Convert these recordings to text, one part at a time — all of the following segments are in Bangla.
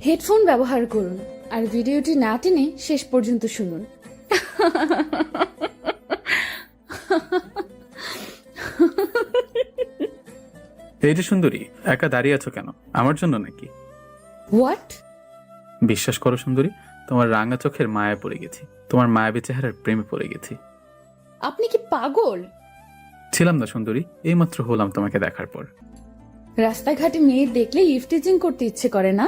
হেডফোন ব্যবহার করুন আর ভিডিওটি না টেনে শেষ পর্যন্ত শুনুন। এই যে সুন্দরী, একা দাঁড়িয়ে আছো কেন? আমার জন্য নাকি? হোয়াট? বিশ্বাস করো সুন্দরী, তোমার রাঙা চোখের মায়ায় পড়ে গেছি, তোমার মায়াবী চেহারার প্রেমে পড়ে গেছি। আপনি কি পাগল? ছিলাম না সুন্দরী, এইমাত্র হলাম তোমাকে দেখার পর। রাস্তাঘাটে মেয়ে দেখলে ইফটিজিং করতে ইচ্ছে করে না?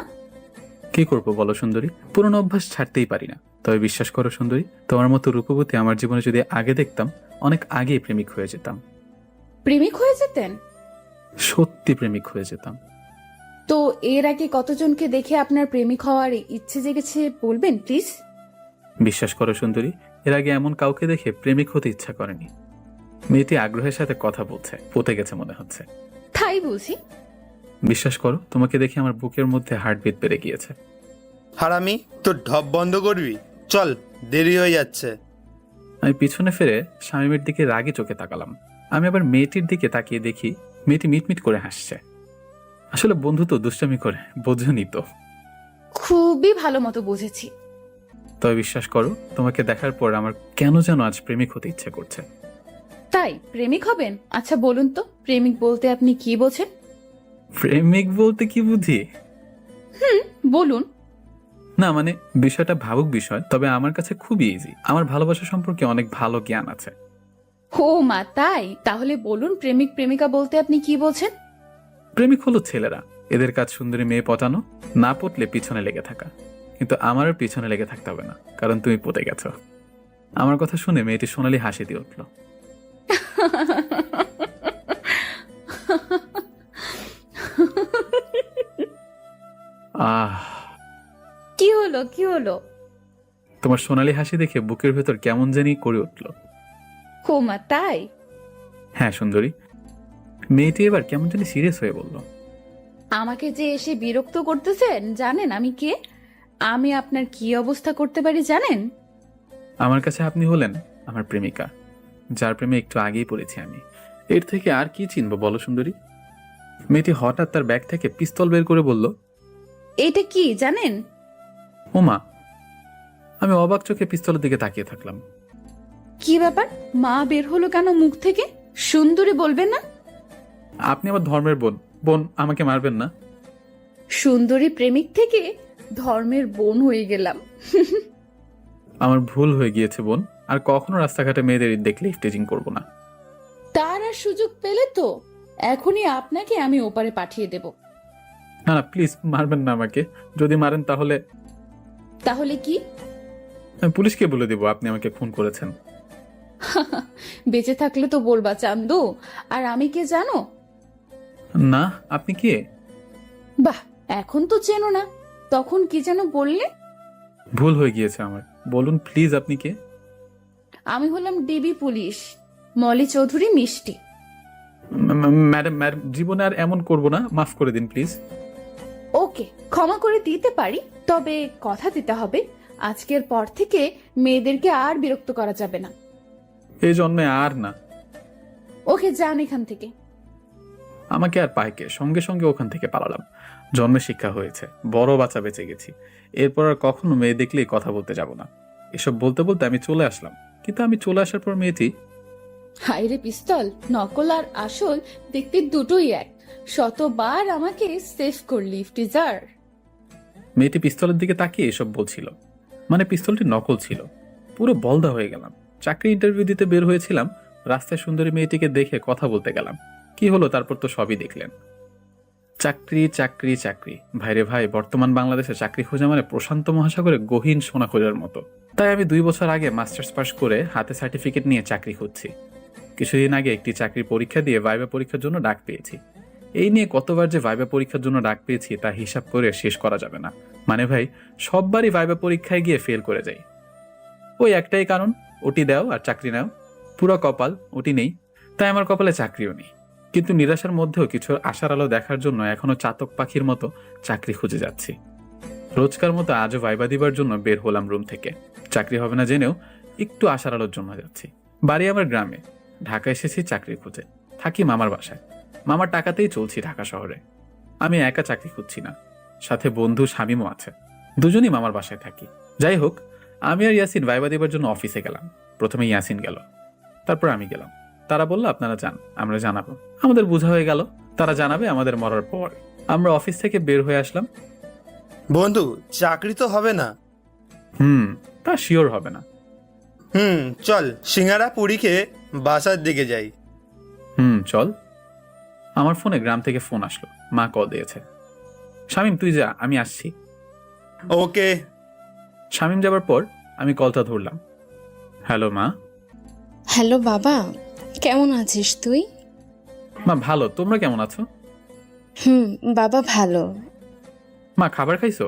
কি করবো বলো সুন্দরী, পুরনো অভ্যাস ছাড়তেই পারি না। তবে বিশ্বাস করো সুন্দরী, তোমার মতো রূপবতী আমার জীবনে যদি আগে দেখতাম, অনেক আগেই প্রেমিক হয়ে যেতাম। প্রেমিক হয়ে যেতেন? সত্যি প্রেমিক হয়ে যেতাম। তো এর আগে কতজনকে দেখে আপনার প্রেমিক হওয়ার ইচ্ছে জেগেছে বলবেন প্লিজ? বিশ্বাস করো সুন্দরী, এর আগে এমন কাউকে দেখে প্রেমিক হতে ইচ্ছা করেনি। মেয়েটি আগ্রহের সাথে কথা বলছে, পতে গেছে মনে হচ্ছে। তাই বুঝি? বিশ্বাস করো, তোমাকে দেখে আমার বুকের মধ্যে হার্টবিট বেড়ে গিয়েছে। হারামি, তোর ঢপ বন্ধ করবি? চল, দেরি হয়ে যাচ্ছে। আমি পিছনে ফিরে শামীমের দিকে রাগী চোখে তাকালাম। আমি আবার মেয়েটির দিকে তাকিয়ে দেখি মেয়েটি মিটমিট করে হাসছে। আসলে বন্ধু তো দুষ্টামি করে, বোঝনি তো। খুবই ভালো মতো বুঝেছি। তবে বিশ্বাস করো, তোমাকে দেখার পর আমার কেন যেন আজ প্রেমিক হতে ইচ্ছে করছে। তাই প্রেমিক হবেন? আচ্ছা বলুন তো, প্রেমিক বলতে আপনি কি বোঝেন? প্রেমিক বলতে কি বুঝি? বলুন। না মানে, বিষয়টা ভাবুক বিষয়, তবে আমার কাছে খুবই ইজি। আমার ভালোবাসা সম্পর্কে অনেক ভালো জ্ঞান আছে। ও মা, তাই? তাহলে বলুন, প্রেমিক প্রেমিকা বলতে আপনি কি বোঝেন? প্রেমিক হলো ছেলেরা, এদের কাজ সুন্দরী মেয়ে পটানো, না পটলে পিছনে লেগে থাকা। কিন্তু আমার আর পিছনে লেগে থাকতে হবে না, কারণ তুমি পটে গেছো। আমার কথা শুনে মেয়েটি সোনালি হাসি দিয়ে উঠল। আহ, কি হলো, কি হলো? তোমার সোনালি হাসি দেখে বুকের ভেতর কেমন জানি করে উঠল। ও মা, তাই? হ্যাঁ সুন্দরী। মেয়েটি এবার কেমন জানি সিরিয়াস হয়ে বলল। আমাকে যে এসে বিরক্ত করতেছেন, জানেন আমি কে? আমি আপনার কি অবস্থা করতে পারি জানেন? আমার কাছে আপনি হলেন আমার প্রেমিকা, যার প্রেমে একটু আগেই পড়েছি আমি। এর থেকে আর কি চিনবো বলো সুন্দরী? মেয়েটি হঠাৎ তার ব্যাগ থেকে পিস্তল বের করে বলল। এটা কি জানেন? ওমা! আমি অবাক চোখে পিস্তলের দিকে তাকিয়ে থাকলাম। কি ব্যাপার? মা বের হলো কেন মুখ থেকে? সুন্দরী বলবেন না? আপনি আমার ধর্মের বোন, বোন আমাকে মারবেন না। সুন্দরী প্রেমিক থেকে ধর্মের বোন হয়ে গেলাম। আমার ভুল হয়ে গিয়েছে বোন, আর কখনো রাস্তাঘাটে মেয়েদের দেখলে ইফটেজিং করবো না। তার আর সুযোগ পেলে তো এখনই আপনাকে আমি ওপারে পাঠিয়ে দেব। না না প্লিজ, মারবেন না আমাকে। যদি মারেন তাহলে তাহলে কি? আমি পুলিশকে বলে দেবো আপনি আমাকে খুন করেছেন। বেঁচে থাকলে তো বলবা চান্দু। আর আমি কে জানো? না, আপনি কে? বাহ, এখন তো চেনো না, তখন কি যেন বললে? ভুল হয়ে গিয়েছে আমার, বলুন প্লিজ আপনি কে? আমি হলাম ডিবি পুলিশ, মলি চৌধুরী মিষ্টি। ম্যাডাম ম্যাডাম, জীবনে আর এমন করবো না, মাফ করে দিন প্লিজ। ওকে, ক্ষমা করে দিতে পারি, তবে কথা দিতে হবে আজকের পর থেকে মেয়েদেরকে আর বিরক্ত করা যাবে না। এই জন্মে আর না। ওকে, যান এখান থেকে। আমাকে আর পাইকে সঙ্গে সঙ্গে ওখান থেকে পালালাম। জন্মে শিক্ষা হয়েছে, বড় বাচ্চা বেঁচে গেছি। এরপর আর কখনো মেয়ে দেখলেই কথা বলতে যাব না। এসব বলতে বলতে আমি চলে আসলাম, কিন্তু আমি চলে আসার পর মেয়েটি। হাইরে পিস্তল, নকল আর আসল দেখতে দুটোই এক। শতবার আমাকে সেভ করলি টিজার। মেয়েটি পিস্তলের দিকে তাকিয়ে এসব বলছিল, মানে পিস্তলটি নকল ছিল। পুরো বলদা হয়ে গেলাম। চাকরি ইন্টারভিউ দিতে বের হয়েছিলাম, রাস্তায় সুন্দরী মেয়েটিকে দেখে কথা বলতে গেলাম। কি হলো তারপর তো সবই দেখলেন। চাকরি চাকরি চাকরি, ভাইরে ভাই, বর্তমান বাংলাদেশে চাকরি খোঁজা মানে প্রশান্ত মহাসাগরে গহীন সোনা খোঁজার মতো। তাই আমি 2 বছর আগে মাস্টার্স পাস করে হাতে সার্টিফিকেট নিয়ে চাকরি খুঁজছি। কিছুদিন আগে একটি চাকরির পরীক্ষা দিয়ে ভাইবা পরীক্ষার জন্য ডাক পেয়েছি। এই নিয়ে কতবার যে ভাইবা পরীক্ষার জন্য ডাক পেয়েছি তা হিসাব করে শেষ করা যাবে না। মানে ভাই, সববারই ভাইবা পরীক্ষায় গিয়ে ফেল করে যাই। ওই একটাই কারণ, ওটি দাও আর চাকরি নাও। পুরো কপাল, ওটি নেই, তাই আমার কপালে চাকরিও নেই। কিন্তু নিরাশার মধ্যেও কিছু আশার আলো দেখার জন্য এখনো চাতক পাখির মতো চাকরি খুঁজে যাচ্ছি। রোজকার মতো আজও ভাইবা দিবার জন্য বের হলাম রুম থেকে। চাকরি হবে না জেনেও একটু আশার আলোর জন্য যাচ্ছি। বাড়ি আমার গ্রামে, ঢাকা এসেছি চাকরি খুঁজে। থাকি মামার বাসায়, মামার টাকাতেই চলছি ঢাকা শহরে। আমি একা চাকরি খুঁজছি না, সাথে বন্ধু শামীমও আছে। দুজনই মামার বাসায় থাকি। যাই হোক, আমি আর ইয়াসিন ভাইবা দেবার জন্য অফিসে গেলাম। প্রথমে ইয়াসিন গেল, তারপর আমি গেলাম। তারা বলল আপনারা যান, আমরা জানাবো। আমাদের বোঝা হয়ে গেল তারা জানাবে আমাদের মরার পর। আমরা অফিস থেকে বের হয়ে আসলাম। বন্ধু, চাকরি তো হবে না। তা শিওর হবে না। চল সিঙ্গারা পুরি খেয়ে বাসার দিকে যাই। চল। আমার ফোনে গ্রাম থেকে ফোন আসলো, মা কল দিয়েছে। শামীম তুই যা, আমি আসছি। ওকে। শামীম যাবার পর আমি কলটা ধরলাম। হ্যালো মা। হ্যালো বাবা, কেমন আছিস তুই? মা ভালো, তোমরা কেমন আছো? বাবা ভালো। মা খাবার খাইছো?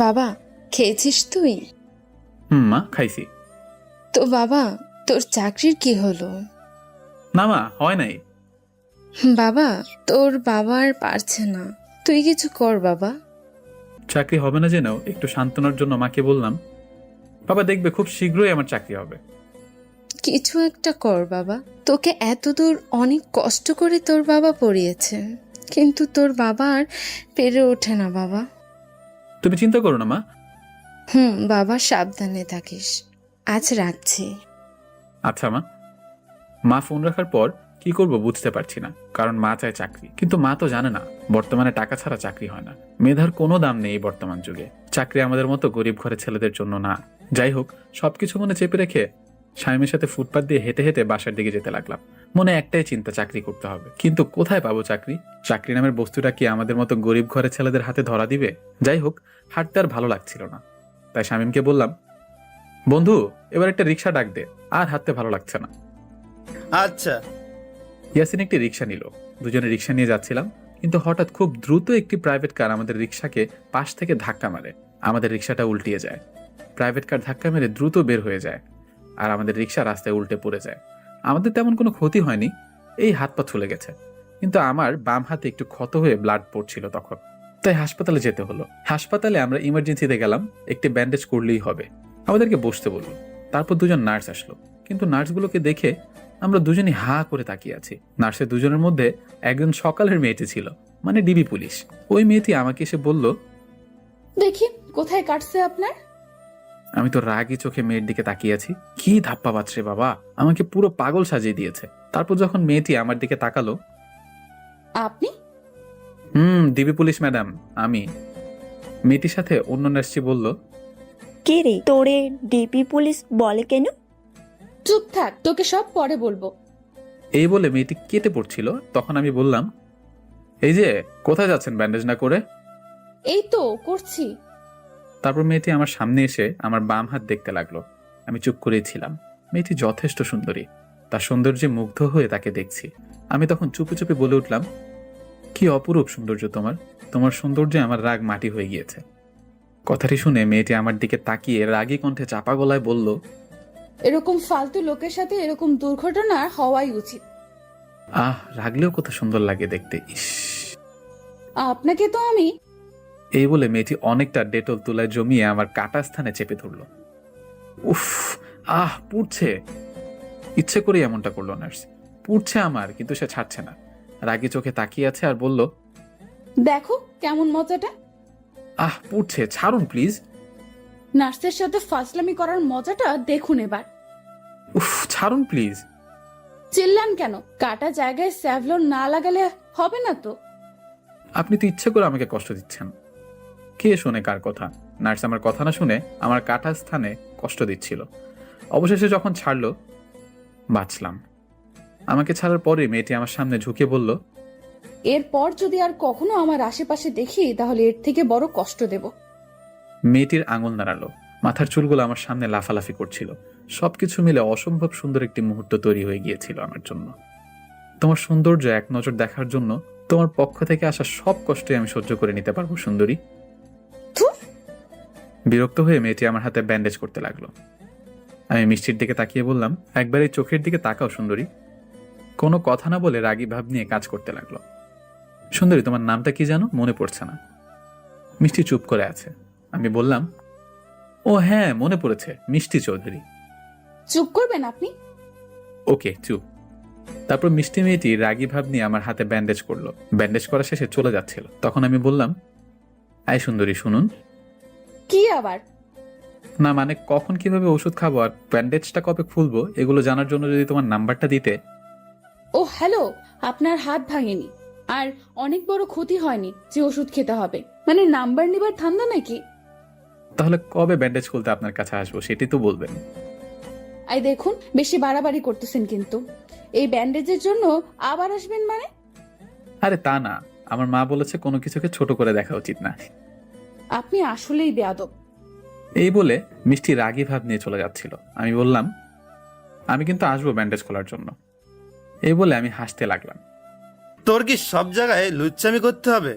বাবা খেয়েছিস তুই? মা খাইছি। তো বাবা, তোর চাকরির কি হলো? না মা, হয় নাই। বাবা, তোর বাবা আর পারছে না, তুই কিছু কর বাবা। চাকরি হবে না জেনেও একটু সান্ত্বনার জন্য মাকে বললাম, বাবা দেখবে খুব শীঘ্রই আমার চাকরি হবে। কিছু একটা কর বাবা, তোকে এত দূর অনেক কষ্ট করে তোর বাবা পড়িয়েছে, কিন্তু তোর বাবা আর পেরে ওঠে না বাবা। তুমি চিন্তা করো না মা। বাবা সাবধানে থাকিস, আজ রাখছি। আচ্ছা মা। মা ফোন রাখার পর কি করব বুঝতে পারছি না, কারণ মা চায় চাকরি, কিন্তু মা তো জানে না বর্তমানে টাকা ছাড়া চাকরি হয় না। মেধার কোনো দাম নেই বর্তমান যুগে। চাকরি আমাদের মতো গরিব ঘরের ছেলেদের জন্য না। যাই হোক, সবকিছু মনে চেপে রেখে শামীমের সাথে ফুটপাত দিয়ে হেঁটে হেঁটে বাসার দিকে যেতে লাগলাম। মনে একটাই চিন্তা, চাকরি করতে হবে, কিন্তু কোথায় পাবো চাকরি? চাকরি নামের বস্তুটা কি আমাদের মতো গরিব ঘরের ছেলেদের হাতে ধরা দিবে? যাই হোক, হাঁটতে আর ভালো লাগছিল না, তাই শামীমকে বললাম, বন্ধু এবার একটা রিক্সা ডাক দে, আর হাঁটতে ভালো লাগছে না। আচ্ছা। ইয়াসিন একটি রিক্সা নিল। দুজনে রিক্সা নিয়ে যাচ্ছিলাম, কিন্তু হঠাৎ খুব দ্রুত একটি প্রাইভেট কার আমাদের রিক্সাকে পাশ থেকে ধাক্কা মারে। আমাদের রিক্সাটা উল্টিয়ে যায়। প্রাইভেট কার ধাক্কা মেরে দ্রুত বের হয়ে যায়, আর আমাদের রিক্সা রাস্তায় উল্টে পড়ে যায়। আমাদের তেমন কোনো ক্ষতি হয়নি, এই হাত পা ছুলে গেছে, কিন্তু আমার বাম হাতে একটু ক্ষত হয়ে ব্লাড পড়ছিল তখন, তাই হাসপাতালে যেতে হলো। হাসপাতালে আমরা ইমার্জেন্সিতে গেলাম, একটি ব্যান্ডেজ করলেই হবে। আমাদেরকে বসতে বললো। তারপর দুজন নার্স আসলো, কিন্তু নার্সগুলোকে দেখে আমরা দুজনই হা করে তাকিয়ে আছি। নার্সের দুজনের মধ্যে একজন সকালের মেয়েটি ছিল, মানে ডিবি পুলিশ। ওই মেয়েটি আমাকে এসে বলল, দেখি কোথায় কাটছে আপনার। আমি তো রাগী চোখে মেয়ের দিকে তাকিয়ে আছি। কি ধাপ্পা বাজছে বাবা, আমাকে পুরো পাগল সাজিয়ে দিয়েছে। তারপর যখন মেয়েটি আমার দিকে তাকালো, আপনি? ডিবি পুলিশ ম্যাডাম, আমি। মেয়েটির সাথে অন্য নার্সটি বলল, কে রে, তোরে ডিপি পুলিশ বলে কেন? চুপ থাক, তোকে সব পরে বলবো। এই বলে মেয়েটি কেটে পড়ছিল। তখন আমি বললাম, এই যে কোথায় যাচ্ছেন ব্যান্ডেজ না করে? এই তো করছি। তারপর মেয়েটি আমার সামনে এসে আমার বাম হাত দেখতে লাগলো। আমি চুপ করেই ছিলাম। মেয়েটি যথেষ্ট সুন্দরী, তার সৌন্দর্যে মুগ্ধ হয়ে তাকে দেখছি। আমি তখন চুপে চুপে বলে উঠলাম, কি অপরূপ সৌন্দর্য তোমার, তোমার সৌন্দর্যে আমার রাগ মাটি হয়ে গিয়েছে। কথাটি শুনে মেয়েটি আমার দিকে তাকিয়ে রাগী কণ্ঠে চাপা গলায় বলল, এরকম ফালতু লোকের সাথে এরকম দুর্ঘটনা হওয়াই উচিত। রাগলেও কত সুন্দর লাগে দেখতে, ইস। আপনাকে তো আমি। এই বলে মেয়েটি অনেকটা ডেটল তুলায় জমিয়ে আমার কাটা স্থানে চেপে ধরলো। উফ, পুড়ছে। ইচ্ছে করে এমনটা করলো নার্স। পুড়ছে আমার, কিন্তু সে ছাড়ছে না। রাগী চোখে তাকিয়ে আছে আর বলল, দেখো কেমন মজাটা। পুড়ছে, ছাড়ুন প্লিজ। নার্সের সাথে ফাজলামি করার মজাটা দেখুন এবার। উফ, ছাড়ুন প্লিজ। চিল্লান কেন? কাটা জায়গায় স্যাভলন না লাগালে হবে না তো? আপনি তো ইচ্ছে করে আমাকে কষ্ট দিচ্ছেন। কে শোনে কার কথা? নার্স আমার কথা না শুনে আমার কাটা স্থানে কষ্ট দিচ্ছিল। অবশেষে যখন ছাড়লো, বাঁচলাম। আমাকে ছাড়ার পরে মেয়েটি আমার সামনে ঝুঁকে বলল, এরপর যদি আর কখনো আমার আশেপাশে দেখি তাহলে এর থেকে বড় কষ্ট দেব। মেয়েটির আঙুল নাড়ালো, মাথার চুলগুলো আমার সামনে লাফালাফি করছিল। সবকিছু মিলে অসম্ভব সুন্দর একটি মুহূর্ত তৈরি হয়ে গিয়েছিল আমার জন্য। তোমার সৌন্দর্য এক নজর দেখার জন্য তোমার পক্ষ থেকে আসা সব কষ্টই আমি সহ্য করে নিতে পারবো সুন্দরী। বিরক্ত হয়ে মেয়েটি আমার হাতে ব্যান্ডেজ করতে লাগলো। আমি মিষ্টির দিকে তাকিয়ে বললাম, একবার এই চোখের দিকে তাকাও সুন্দরী। কোনো কথা না বলে রাগী ভাব নিয়ে কাজ করতে লাগলো। সুন্দরী, তোমার নামটা কি জানো? মনে পড়ছে না। মিষ্টি চুপ করে আছে। আমি বললাম, ও হ্যাঁ মনে পড়েছে, মিষ্টি চৌধুরী। চুপ করবেন আপনি? ওকে চুপ। তারপর মিষ্টি মেয়েটি রাগী ভাব নিয়ে আমার হাতে ব্যান্ডেজ করলো। ব্যান্ডেজ করা শেষে চলে যাচ্ছিল। তখন আমি বললাম, আই সুন্দরী শুনুন। কি আবার? না মানে কখন কিভাবে ওষুধ খাবো আর ব্যান্ডেজটা কবে খুলবো এগুলো জানার জন্য যদি তোমার নাম্বারটা দিতে। ও হ্যালো, আপনার হাত ভাঙেনি আর অনেক বড় ক্ষতি হয়নি যে ওষুধ খেতে হবে, মানে নাম্বার নিবার ধান্দা নাকি? তাহলে কবে ব্যান্ডেজ খুলতে আপনার কাছে আসবো সেটি তো বলবেন। আই দেখুন, বেশি বাড়াবাড়ি করতেছেন কিন্তু। এই ব্যান্ডেজের জন্য আবার আসবেন মানে? আরে তা না, আমার মা বলেছে কোনো কিছুকে ছোট করে দেখা উচিত না। আপনি আসলেই বেয়াদব। এই বলে মিষ্টি রাগী ভাব নিয়ে চলে যাচ্ছিল। আমি বললাম, আমি কিন্তু আসবো ব্যান্ডেজ খোলার জন্য। এই বলে আমি হাসতে লাগলাম। তোর কি সব জায়গায় লুচ্চামি করতে হবে?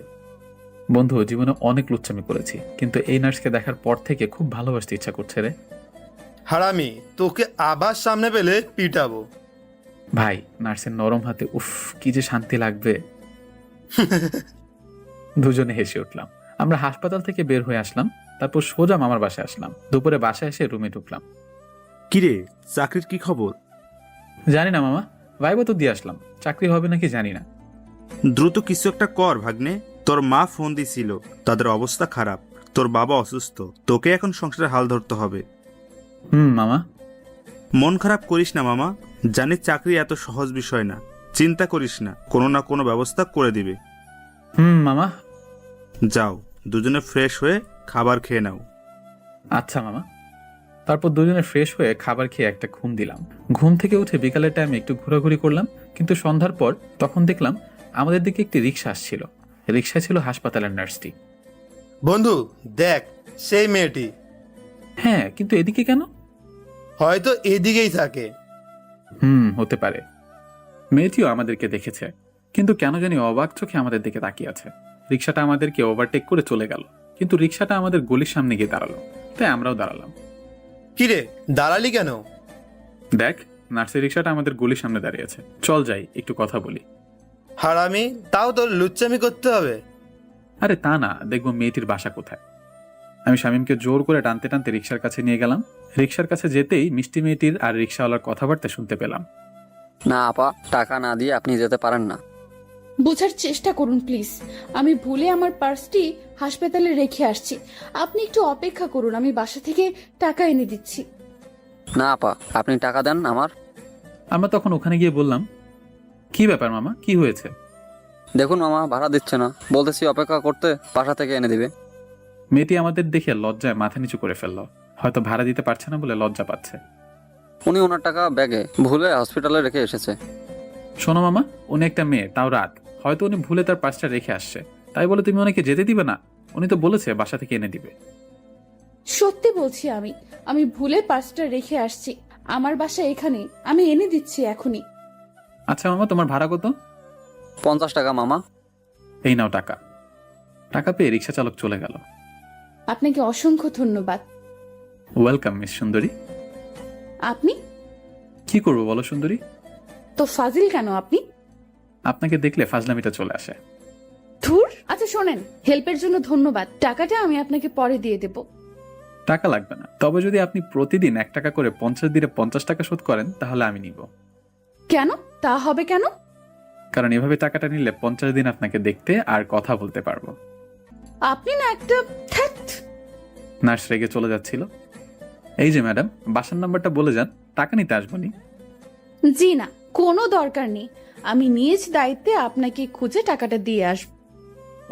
বন্ধু, জীবনে অনেক লুচ্চামি করেছি, কিন্তু এই নার্সকে দেখার পর থেকে খুব ভালোবাসতে ইচ্ছা করছে রে। হারামি, তোকে আবার সামনে পেলে পিটাবো। ভাই, নার্সের নরম হাতে উফ কি যে শান্তি লাগবে। দুজনে হেসে উঠলাম। আমরা হাসপাতাল থেকে বের হয়ে আসলাম। তারপর সোজা মামার বাসায় আসলাম। দুপুরে বাসায় এসে রুমে ঢুকলাম। কিরে, চাকরির কি খবর? জানি না মামা, ভাইবা তো দিয়ে আসলাম, চাকরি হবে নাকি জানি না। দ্রুত কিছু একটা কর ভাগ্নে। তোর মা ফোন দিছিল, তাদের অবস্থা খারাপ, তোর বাবা অসুস্থ, তোকে এখন সংসারের হাল ধরতে হবে। মামা। মন খারাপ করিস না মামা, জানি চাকরি এত সহজ বিষয় না, চিন্তা করিস না, কোনো না কোনো ব্যবস্থা করে দিবে। মামা। যাও, দুজনে ফ্রেশ হয়ে খাবার খেয়ে নাও। আচ্ছা মামা। তারপর দুজনে ফ্রেশ হয়ে খাবার খেয়ে একটা ঘুম দিলাম। ঘুম থেকে উঠে বিকালের টাইমে একটু ঘোরাঘুরি করলাম, কিন্তু সন্ধ্যার পর তখন দেখলাম আমাদের দিকে একটি রিক্সা আসছিল। রিক্সায় ছিল হাসপাতালের নার্সটি। বন্ধু দেখ, সেই মেয়েটি হ্যাঁ, কিন্তু এদিকে কেন? হয়তো এদিকেই থাকে। হতে পারে। মেয়েটিও আমাদেরকে দেখেছে, কিন্তু কেন জানি অবাক চোখে আমাদের দিকে তাকিয়ে আছে। রিক্সাটা আমাদেরকে ওভারটেক করে চলে গেল, কিন্তু রিক্সাটা আমাদের গলির সামনে গিয়ে দাঁড়ালো, তাই আমরাও দাঁড়ালাম। কিরে, দাঁড়ালি কেন? দেখ, নার্সের রিক্সাটা আমাদের গলির সামনে দাঁড়িয়ে আছে, চল যাই একটু কথা বলি। হারামি, তাও তোর লুচ্চামি করতে হবে? আরে তা না, দেখবো মেয়েটির বাসা কোথায়। আমি শামীমকে জোর করে টানতে টানতে রিক্সার কাছে নিয়ে গেলাম। রিক্সার কাছে যেতেই মিষ্টি মেয়েটির আর রিক্সাওয়ালার কথাবার্তা শুনতে পেলাম। না আপা, টাকা না দিয়ে আপনি যেতে পারেন না। বোঝার চেষ্টা করুন প্লিজ, আমি ভুলে আমার পার্সটি হাসপাতালে রেখে আসছি। আপনি একটু অপেক্ষা করুন, আমি বাসা থেকে টাকা এনে দিচ্ছি। না আপা, আপনি টাকা দেন আমার। আমরা তখন ওখানে গিয়ে বললাম, কি ব্যাপার মামা, কি হয়েছে? দেখুন মামা, ভাড়া দিচ্ছে না, বলতেছি অপেক্ষা করতে, বাসা থেকে এনে দিবে। মেয়েটি আমাদের দেখে লজ্জায় মাথা নিচু করে ফেললো। হয়তো ভাড়া দিতে পারছে না বলে লজ্জা পাচ্ছে। উনি ওনার টাকা ব্যাগে ভুলে হসপিটালে রেখে এসেছে। শোনো মামা, উনি একটা মেয়ে, তাও রাত, হয়তো উনি ভুলে তার পার্সটা রেখে আসছে, তাই বলে তুমি ওনাকে যেতে দিবে না? উনি তো বলেছে বাসা থেকে এনে দিবে। সত্যি বলছি, আমি ভুলে পার্সটা রেখে আসছি। আমার বাসা এখানে, আমি এনে দিচ্ছি এখনই। আচ্ছা মামা, তোমার ভাড়া কত? 50 টাকা মামা। এই নাও টাকা। টাকা পেয়ে রিক্সা চালক চলে গেল। আপনাকে অসংখ্য ধন্যবাদ। ওয়েলকাম মিস সুন্দরী। আপনি কি করবো বলো সুন্দরী? তো ফাজিল কেন আপনি? আপনাকে দেখলে ফাজলামিটা চলে আসে। ধুর। আচ্ছা শোনেন, হেল্পের জন্য ধন্যবাদ, টাকাটা আমি আপনাকে পরে দিয়ে দেব। টাকা লাগবে না, তবে যদি আপনি প্রতিদিন 1 টাকা করে 50 দিনে 50 টাকা শোধ করেন তাহলে আমি নিব। কেন? তা হবে কেন? কারণ এভাবে টাকাটা নিলে 50 দিন আপনাকে দেখতে আর কথা বলতে পারবো। আপনি না একটা ধ্যাৎ। নার্স রেগে চলে যাচ্ছিল। এই যে ম্যাডাম, বাসার নাম্বারটা বলে যান, টাকা নিতে আসবনি। জি না, কোনো দরকার নেই, আমি নিজ দায়িত্বে আপনাকে খুঁজে টাকাটা দিয়ে আসব।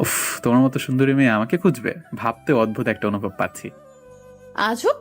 উফ, তোমার মতো সুন্দরী মেয়ে আমাকে খুঁজবে, ভাবতে অদ্ভুত একটা অনুভব পাচ্ছি। আজও।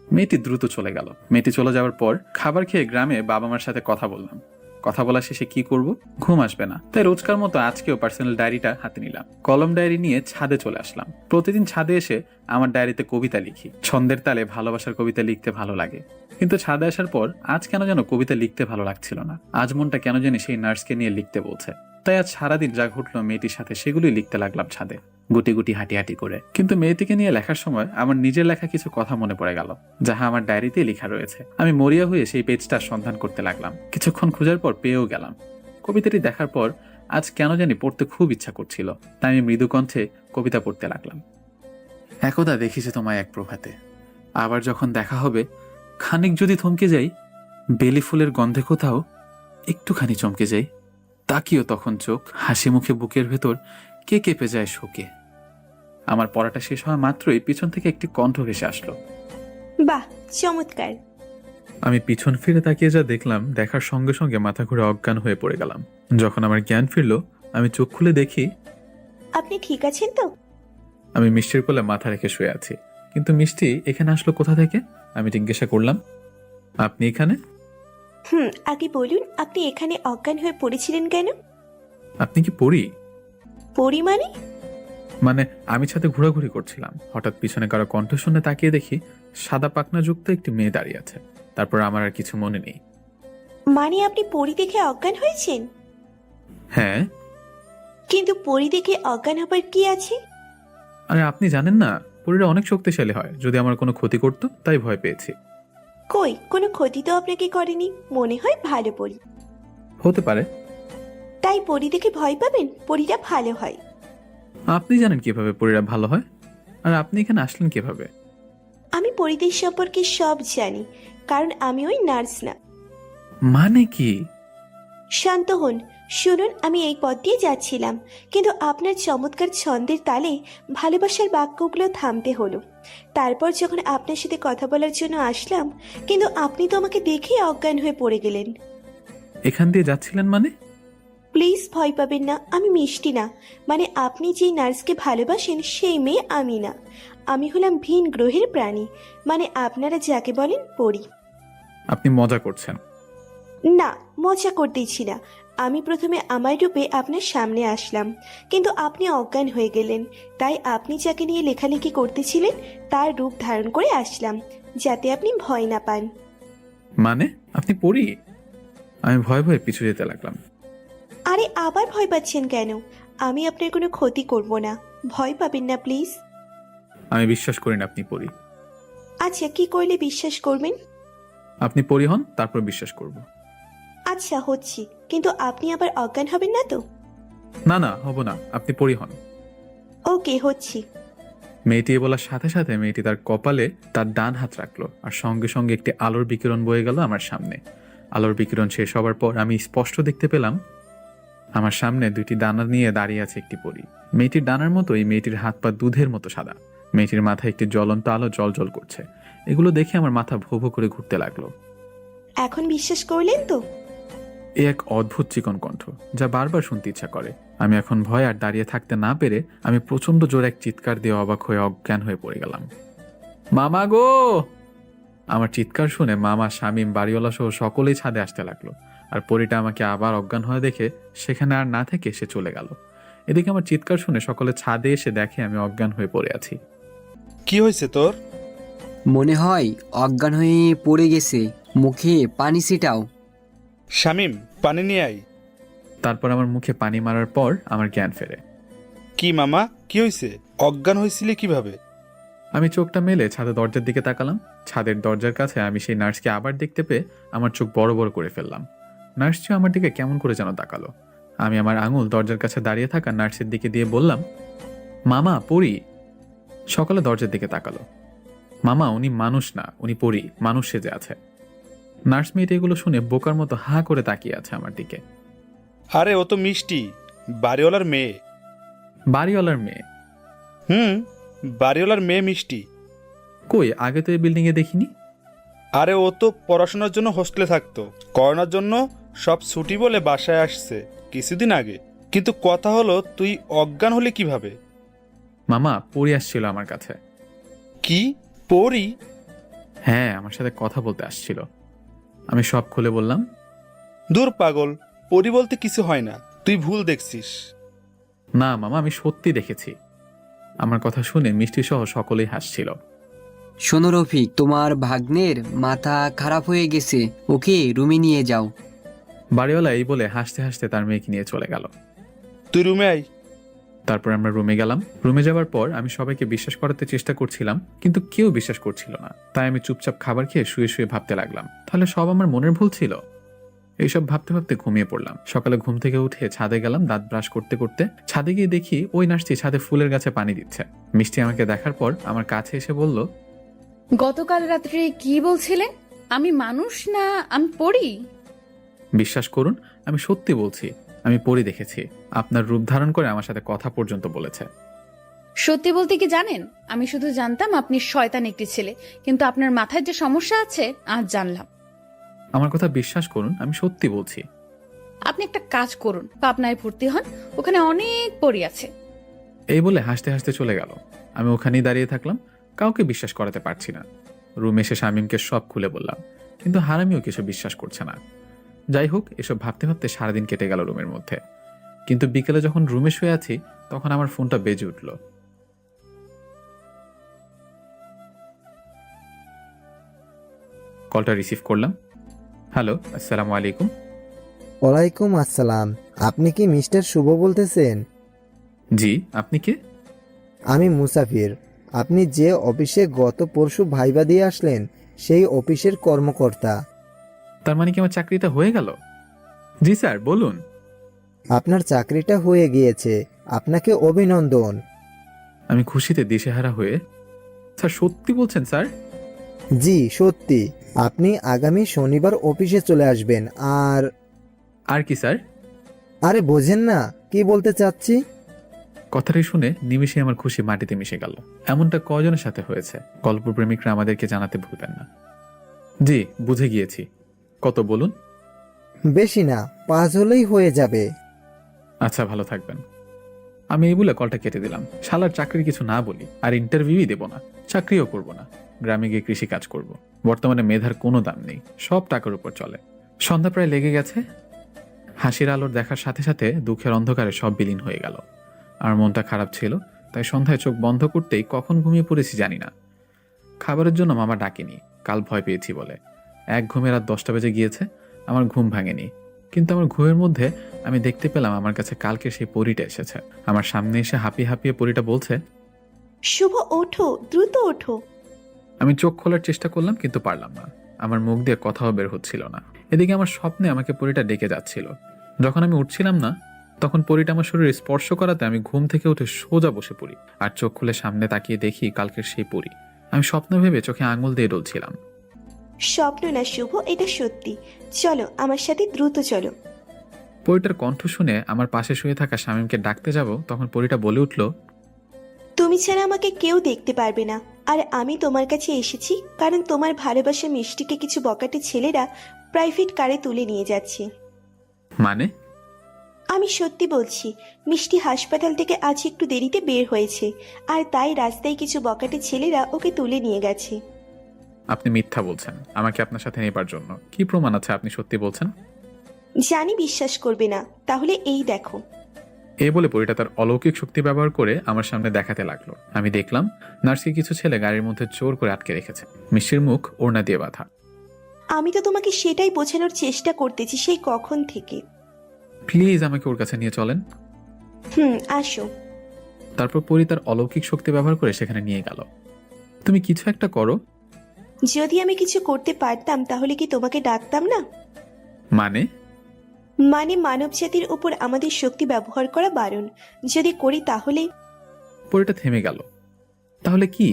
মেয়েটি দ্রুত চলে গেল। মেয়েটি চলে যাওয়ার পর খাবার খেয়ে গ্রামে বাবা মার সাথে কথা বললাম। কথা বলা শেষে কি করব, ঘুম আসবে না, তাই রোজকার মতো আজকেও পার্সোনাল ডায়েরিটা হাতে নিলাম। কলম ডায়েরি নিয়ে ছাদে চলে আসলাম। প্রতিদিন ছাদে এসে আমার ডায়েরিতে কবিতা লিখি। ছন্দের তালে ভালোবাসার কবিতা লিখতে ভালো লাগে, কিন্তু ছাদে আসার পর আজ কেন যেন কবিতা লিখতে ভালো লাগছিল না। আজ মনটা কেন জানি সেই নার্সকে নিয়ে লিখতে বলছে, তাই আজ সারাদিন যা ঘটলো মেয়েটির সাথে সেগুলোই লিখতে লাগলাম ছাদে, গুটি গুটি হাঁটি হাঁটি করে। কিন্তু মেয়েটিকে নিয়ে লেখার সময় আমার নিজের লেখা কিছু কথা মনে পড়ে গেল, যাহা আমার ডায়েরিতে লেখা রয়েছে। আমি মরিয়া হয়ে সেই পেজটার সন্ধান করতে লাগলাম। কিছুক্ষণ খোঁজার পর পেয়েও গেলাম। কবিতাটি দেখার পর আজ কেন জানি পড়তে খুব ইচ্ছা করছিল, তাই আমি মৃদু কণ্ঠে কবিতা পড়তে লাগলাম। একদা দেখিছে তোমায় এক প্রভাতে, আবার যখন দেখা হবে খানিক যদি থমকে যাই, বেলি ফুলের গন্ধে কোথাও একটুখানি চমকে যাই, তাকিও তখন চোখ, হাসি মুখে বুকের ভেতর কে কেঁপে যায় শোকে। আমার পড়াটা শেষ হওয়া মাত্রই পিছন থেকে একটি কণ্ঠ ভেসে আসলো। বাহ, চমৎকার। আমি পিছন ফিরে তাকিয়ে যা দেখলাম, দেখার সঙ্গে সঙ্গে মাথা ঘুরে অজ্ঞান হয়ে পড়ে গেলাম। যখন আমার জ্ঞান ফিরল, আমি চোখ খুলে দেখি আপনি ঠিক আছেন তো? আমি মিষ্টির কোলে মাথা রেখে শুয়ে আছি। কিন্তু মিষ্টি এখানে আসলো কোথা থেকে? আমি জিজ্ঞাসা করলাম, আপনি এখানে? আগে বলুন, আপনি এখানে অজ্ঞান হয়ে পড়েছিলেন কেন? আপনি কি পড়ি? পরি মানে? মানে আমি ছাদে ঘোরাঘুরি করছিলাম, হঠাৎ পিছনে কারো কণ্ঠ শুনে তাকিয়ে দেখি সাদা পাখনা যুক্ত একটি মেয়ে দাঁড়িয়ে আছে। তারপর আমার আর কিছু মনে নেই। মানে আপনি পরি দেখে অজ্ঞান হয়েছেন? হ্যাঁ। কিন্তু পরি দেখে অজ্ঞান হবার কি আছে? আরে আপনি জানেন না, পরীরা অনেক শক্তিশালী হয়, যদি আমার কোনো ক্ষতি করতো তাই ভয় পেয়েছি। কই, কোনো ক্ষতি তো আপনাকে করেনি, মনে হয় ভালো পরি। হতে পারে। তাই পরি দেখে ভয় পাবেন? পরিরা ভালো হয়। আপনি জানেন কিভাবে পরীরা ভালো হয়? আর আপনি এখানে আসলেন কিভাবে? আমি পরিদের সম্পর্কে সব জানি, কারণ আমি ওই নার্স না। মানে কি? শান্ত হন, শুনুন, আমি এই পথ দিয়ে যাচ্ছিলাম, কিন্তু আপনার চমৎকার ছন্দের তালে ভালোবাসার বাক্যগুলো থামতে হলো। তারপর যখন আপনার সাথে কথা বলার জন্য আসলাম, কিন্তু আপনি তো আমাকে দেখেই অজ্ঞান হয়ে পড়ে গেলেন। এখান দিয়ে যাচ্ছিলেন মানে? প্লিজ ভয় পাবেন না, আমি মিষ্টি না। মানে আপনি যেই নার্সকে ভালোবাসেন সেই মেয়ে আমি না। আমি হলাম ভিন গ্রহের প্রাণী, মানে আপনারা যাকে বলেন পরি। আপনি মজা করছেন? না, মজা করতেইছি না। আমি প্রথমে আমার রূপে আপনার সামনে আসলাম, কিন্তু আপনি অজ্ঞান হয়ে গেলেন। তাই আপনি যাকে নিয়ে লেখালেখি করতেছিলেন তার রূপ ধারণ করে আসলাম, যাতে আপনি ভয় না পান। মানে আপনি পড়ি? আমি ভয় ভয়ে পিছু যেতে লাগলাম। আরে আবার ভয় পাচ্ছেন কেন? আমি আপনার কোনো ক্ষতি করব না, ভয় পাবেন না প্লিজ। আমি বিশ্বাস করি না আপনি পড়ি। আচ্ছা, কি করলে বিশ্বাস করবেন? আপনি পড়ি হন, তারপর বিশ্বাস করব। আচ্ছা হচ্ছি, কিন্তু আপনি আবার অজ্ঞান হবেন না তো? না না, হব না, আপনি পড়ি হন। ওকে, হচ্ছি। মেয়েটি এ বলার সাথে সাথে মেয়েটি তার কপালে তার ডান হাত রাখলো, আর সঙ্গে সঙ্গে একটি আলোর বিকিরণ বয়ে গেল আমার সামনে। আলোর বিকিরণ শেষ হবার পর আমি স্পষ্ট দেখতে পেলাম আমার সামনে দুইটি ডানা নিয়ে দাঁড়িয়ে আছে একটি পরী। মেয়েটির ডানার মতোই মেয়েটির হাত পা দুধের মতো সাদা। মেয়েটির মাথায় একটি জ্বলন্ত আলো জল করছে। এগুলো দেখে আমার মাথা ভো ভো করে ঘুরতে লাগলো। এখন বিশ্বাস করলেন তো? এ এক অদ্ভুত চিকন কণ্ঠ, যা বারবার শুনতে ইচ্ছা করে। আমি এখন ভয় আর দাঁড়িয়ে থাকতে না পেরে আমি প্রচন্ড জোরে এক চিৎকার দিয়ে অবাক হয়ে অজ্ঞান হয়ে পড়ে গেলাম। মামা গো! আমার চিৎকার শুনে মামা, শামীম, বাড়িওয়ালা সহ সকলেই ছাদে আসতে লাগলো। আর পরীটা আমাকে আবার অজ্ঞান হয়ে দেখে সেখানে আর না থেকে সে চলে গেল। এদিকে আমার চিৎকার শুনে সকলে ছাদে এসে দেখে আমি অজ্ঞান হয়ে পড়ে আছি। কি হয়েছে তোর? মনে হয় অজ্ঞান হয়ে পড়ে গেছে, মুখে পানি ছিটাও। শামিম, পানি নিয়ে আয়। তারপর আমার মুখে পানি মারার পর আমার জ্ঞান ফেরে। কি মামা, কি হয়েছে? অজ্ঞান হয়েছিলে কিভাবে? আমি চোখটা মেলে ছাদের দরজার দিকে তাকালাম। ছাদের দরজার কাছে আমি সেই নার্সকে আবার দেখতে পেয়ে আমার চোখ বড় বড় করে ফেললাম। নার্সটিও আমার দিকে কেমন করে যেন তাকালো। আমি আমার আঙুল দরজার কাছে দাঁড়িয়ে থাকা নার্সের দিকে দিয়ে বললাম, মামা পড়ি। সকালে দরজার দিকে তাকালো। মামা, উনি মানুষ না, উনি পড়ি, মানুষ সেজে আছে। নার্স মেয়েটি এগুলো শুনে বোকার মতো হা করে তাকিয়ে আছে আমার দিকে। আরে ও তো মিষ্টি, বাড়িওয়ালার মেয়ে। বাড়িওয়ালার মেয়ে? বাড়িওয়ালার মেয়ে মিষ্টি। কই, আগে তো এই বিল্ডিং এ দেখিনি। আরে ও তো পড়াশোনার জন্য হোস্টেলে থাকতো, করোনার জন্য সব ছুটি বলে বাসায় আসছে কিছুদিন আগে। কিন্তু কথা হলো, তুই অজ্ঞান হলি কিভাবে? মামা, পড়ি আসছিল আমার কাছে। কি পড়ি? হ্যাঁ, আমার সাথে কথা বলতে আসছিল। আমি সব খুলে বললাম। দূর পাগল, পড়ি বলতে কিছু হয় না, তুই ভুল দেখছিস। না মামা, আমি সত্যি দেখেছি। আমার কথা শুনে মিষ্টি সহ সকলেই হাসছিল। শোনো রফিক, তোমার ভাগ্নের মাথা খারাপ হয়ে গেছে, ওকে রুমে নিয়ে যাও। বাড়িওয়ালা এই বলে হাসতে হাসতে তার মেয়েকে নিয়ে চলে গেল। তুই রুমে আয়। তারপর আমরা রুমে গেলাম। রুমে যাওয়ার পর আমি সবাইকে বিশ্বাস করাতে চেষ্টা করছিলাম, কিন্তু কেউ বিশ্বাস করছিল না। তাই আমি চুপচাপ খাবার খেয়ে শুয়ে শুয়ে ভাবতে লাগলাম, তাহলে সব আমার মনের ভুল ছিল। এইসব ভাবতে ভাবতে ঘুমিয়ে পড়লাম। সকালে ঘুম থেকে উঠে ছাদে গেলাম দাঁত ব্রাশ করতে করতে। ছাদে গিয়ে দেখি ওই নার্সটি ছাদে ফুলের গাছে পানি দিচ্ছে। মিষ্টি আমাকে দেখার পর আমার কাছে এসে বলল, গতকাল রাত্রে কি বলছিলেন? আমি মানুষ না আমি পড়ি? বিশ্বাস করুন, আমি সত্যি বলছি, আমি পরি দেখেছি। আপনার রূপ ধারণ করে আমার সাথে কথা পর্যন্ত বলেছে। সত্যি বলতে কি জানেন, আমি শুধু জানতাম আপনি শয়তান একটি ছেলে, কিন্তু আপনার মাথায় যে সমস্যা আছে আজ জানলাম। আমার কথা বিশ্বাস করুন, আমি সত্যি বলছি। আপনি একটা কাজ করুন, পাবনায় ভর্তি হন, ওখানে অনেক পরী আছে। এই বলে হাসতে হাসতে চলে গেল। আমি ওখানেই দাঁড়িয়ে থাকলাম, কাউকে বিশ্বাস করাতে পারছি না। রুমে এসে শামীমকে সব খুলে বললাম, কিন্তু হারামিও কিছু বিশ্বাস করছে না। যাই হোক, এসব ভাবতে ভাবতে সারাদিন কেটে গেল রুমের মধ্যে। কিন্তু বিকেলে যখন রুমে শুয়ে আছি, তখন আমার ফোনটা বেজে উঠল। কলটা রিসিভ করলাম। হ্যালো, আসসালামু আলাইকুম। ওয়ালাইকুম আসসালাম। আপনি কি মিস্টার শুভ বলতেছেন? জি, আপনি কে? আমি মুসাফির। আপনি যে অফিসে গত পরশু ভাইবা দিয়ে আসলেন সেই অফিসের কর্মকর্তা। তার মানে কি আমার চাকরিটা হয়ে গেল? জি স্যার, বলুন। আপনার চাকরিটা হয়ে গিয়েছে, আপনাকে অভিনন্দন। আমি খুশিতে দিশেহারা হয়ে, স্যার সত্যি বলছেন স্যার? জি সত্যি। আপনি আগামী শনিবার অফিসে চলে আসবেন। আর আর কি স্যার? আরে বোঝেন না কি বলতে চাচ্ছি? কথাটাই শুনে নিমিষে আমার খুশি মাটিতে মিশে গেল। এমনটা কজনের সাথে হয়েছে, গল্পপ্রেমিকরা আমাদেরকে জানাতে ভুলবেন না। জি, বুঝে গিয়েছি। কত বলুন? বেশি না, 5 হলেই হয়ে যাবে। আচ্ছা, ভালো থাকবেন। আমি এই বলে কলটা কেটে দিলাম। শালার চাকরির কিছু না বলি, আর ইন্টারভিউই দেব না, চাকরিও করব না। গ্রামে গিয়ে কৃষি কাজ করব। বর্তমানে মেধার কোনো দাম নেই, সব টাকার উপর চলে। সন্ধ্যা প্রায় লেগে গেছে। হাসির আলোর দেখার সাথে সাথে দুঃখের অন্ধকারে সব বিলীন হয়ে গেল। আর মনটা খারাপ ছিল, তাই সন্ধ্যায় চোখ বন্ধ করতেই কখন ঘুমিয়ে পড়েছি জানি না। খাবারের জন্য মামা ডাকেনি, কাল ভয় পেয়েছি বলে। এক ঘুমে রাত 10টা বেজে গিয়েছে, আমার ঘুম ভাঙেনি। কিন্তু আমার ঘুমের মধ্যে আমি দেখতে পেলাম আমার কাছে কালকে সেই পরীটা এসেছে। আমার সামনে এসে হাঁপিয়ে হাঁপিয়ে পরীটা বলছে, শুভ ওঠো, দ্রুত ওঠো। আমি চোখ খোলার চেষ্টা করলাম কিন্তু পারলাম না। আমার মুখ দিয়ে কথাও বের হচ্ছিল না। এদিকে আমার স্বপ্নে আমাকে পরীটা ডেকে যাচ্ছিল। যখন আমি উঠছিলাম না, তখন পরীটা আমার শরীরে স্পর্শ করাতে আমি ঘুম থেকে উঠে সোজা বসে পড়ি। আর চোখ খুলে সামনে তাকিয়ে দেখি কালকের সেই পরী। আমি স্বপ্ন ভেবে চোখে আঙুল দিয়ে ডলছিলাম। স্বপ্ন না শুভ, এটা সত্যি। চলো আমার সাথে, দ্রুত চলো। পরীটার কণ্ঠ শুনে আমার পাশে শুয়ে থাকা শামীমকে ডাকতে যাব, তখন পরীটা বলে উঠল, তুমি ছাড়া আমাকে কেউ দেখতে পারবে না। আর আমি তোমার কাছে এসেছি কারণ তোমার ভালোবাসা মিষ্টিকে কিছু বকাটে ছেলেরা প্রাইভেট কারে তুলে নিয়ে যাচ্ছে। মানে? আমি সত্যি বলছি, মিষ্টি হাসপাতাল থেকে আজ একটু দেরিতে বের হয়েছে, আর তাই রাস্তায় কিছু বকাটে ছেলেরা ওকে তুলে নিয়ে গেছে। আপনি মিথ্যা বলছেন আমাকে আপনার সাথে নেবার জন্য। কি প্রমাণ আছে আপনি সত্যি বলছেন? জানি বিশ্বাস করবে না, তাহলে এই দেখো। এই বলে পরীটা তার অলৌকিক শক্তি ব্যবহার করে আমার সামনে দেখাতে লাগলো। আমি দেখলাম নার্সকে কিছু ছেলে গাড়ির মধ্যে জোর করে আটকে রেখেছে, মিষ্টির মুখ ওড়না দিয়ে বাঁধা। আমি তো তোমাকে সেটাই বোঝানোর চেষ্টা করতেছি সেই কখন থেকে। প্লিজ আমাকে ওর কাছে নিয়ে চলেন। আসো। তারপর পরী তার অলৌকিক শক্তি ব্যবহার করে সেখানে নিয়ে গেল। তুমি কিছু একটা করো। যদি আমি কিছু করতে পারতাম তাহলে কি তোমাকে ডাকতাম না? মানে? মানে মানব জাতির উপর আমাদের শক্তি ব্যবহার করা বারণ। যদি করি তাহলে? পরীটা থেমে গেল। তাহলে কি?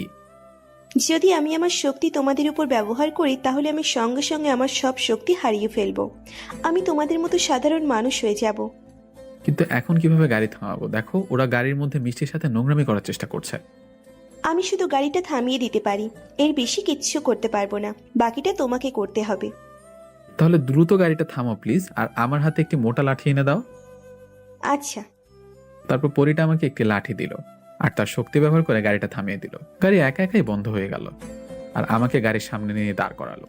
যদি আমি আমার শক্তি তোমাদের উপর ব্যবহার করি তাহলে আমি সঙ্গে সঙ্গে আমার সব শক্তি হারিয়ে ফেলবো। আমি তোমাদের মতো সাধারণ মানুষ হয়ে যাব। কিন্তু এখন কিভাবে গাড়ি থামাবো? দেখো, ওরা গাড়ির মধ্যে মিষ্টির সাথে নোংরামি করার চেষ্টা করছে। আমি শুধু গাড়িটা থামিয়ে দিতে পারি, এর বেশি কিচ্ছু করতে পারবো না। বাকিটা তোমাকে করতে হবে। তাহলে দ্রুত গাড়িটা থামাও প্লিজ, আর আমার হাতে একটি মোটা লাঠি এনে দাও। আচ্ছা। তারপর পরীটা আমাকে একটি লাঠি দিল আর তার শক্তি ব্যবহার করে গাড়িটা থামিয়ে দিল। গাড়ি একা একাই বন্ধ হয়ে গেল আর আমাকে গাড়ির সামনে নিয়ে দাঁড় করালো।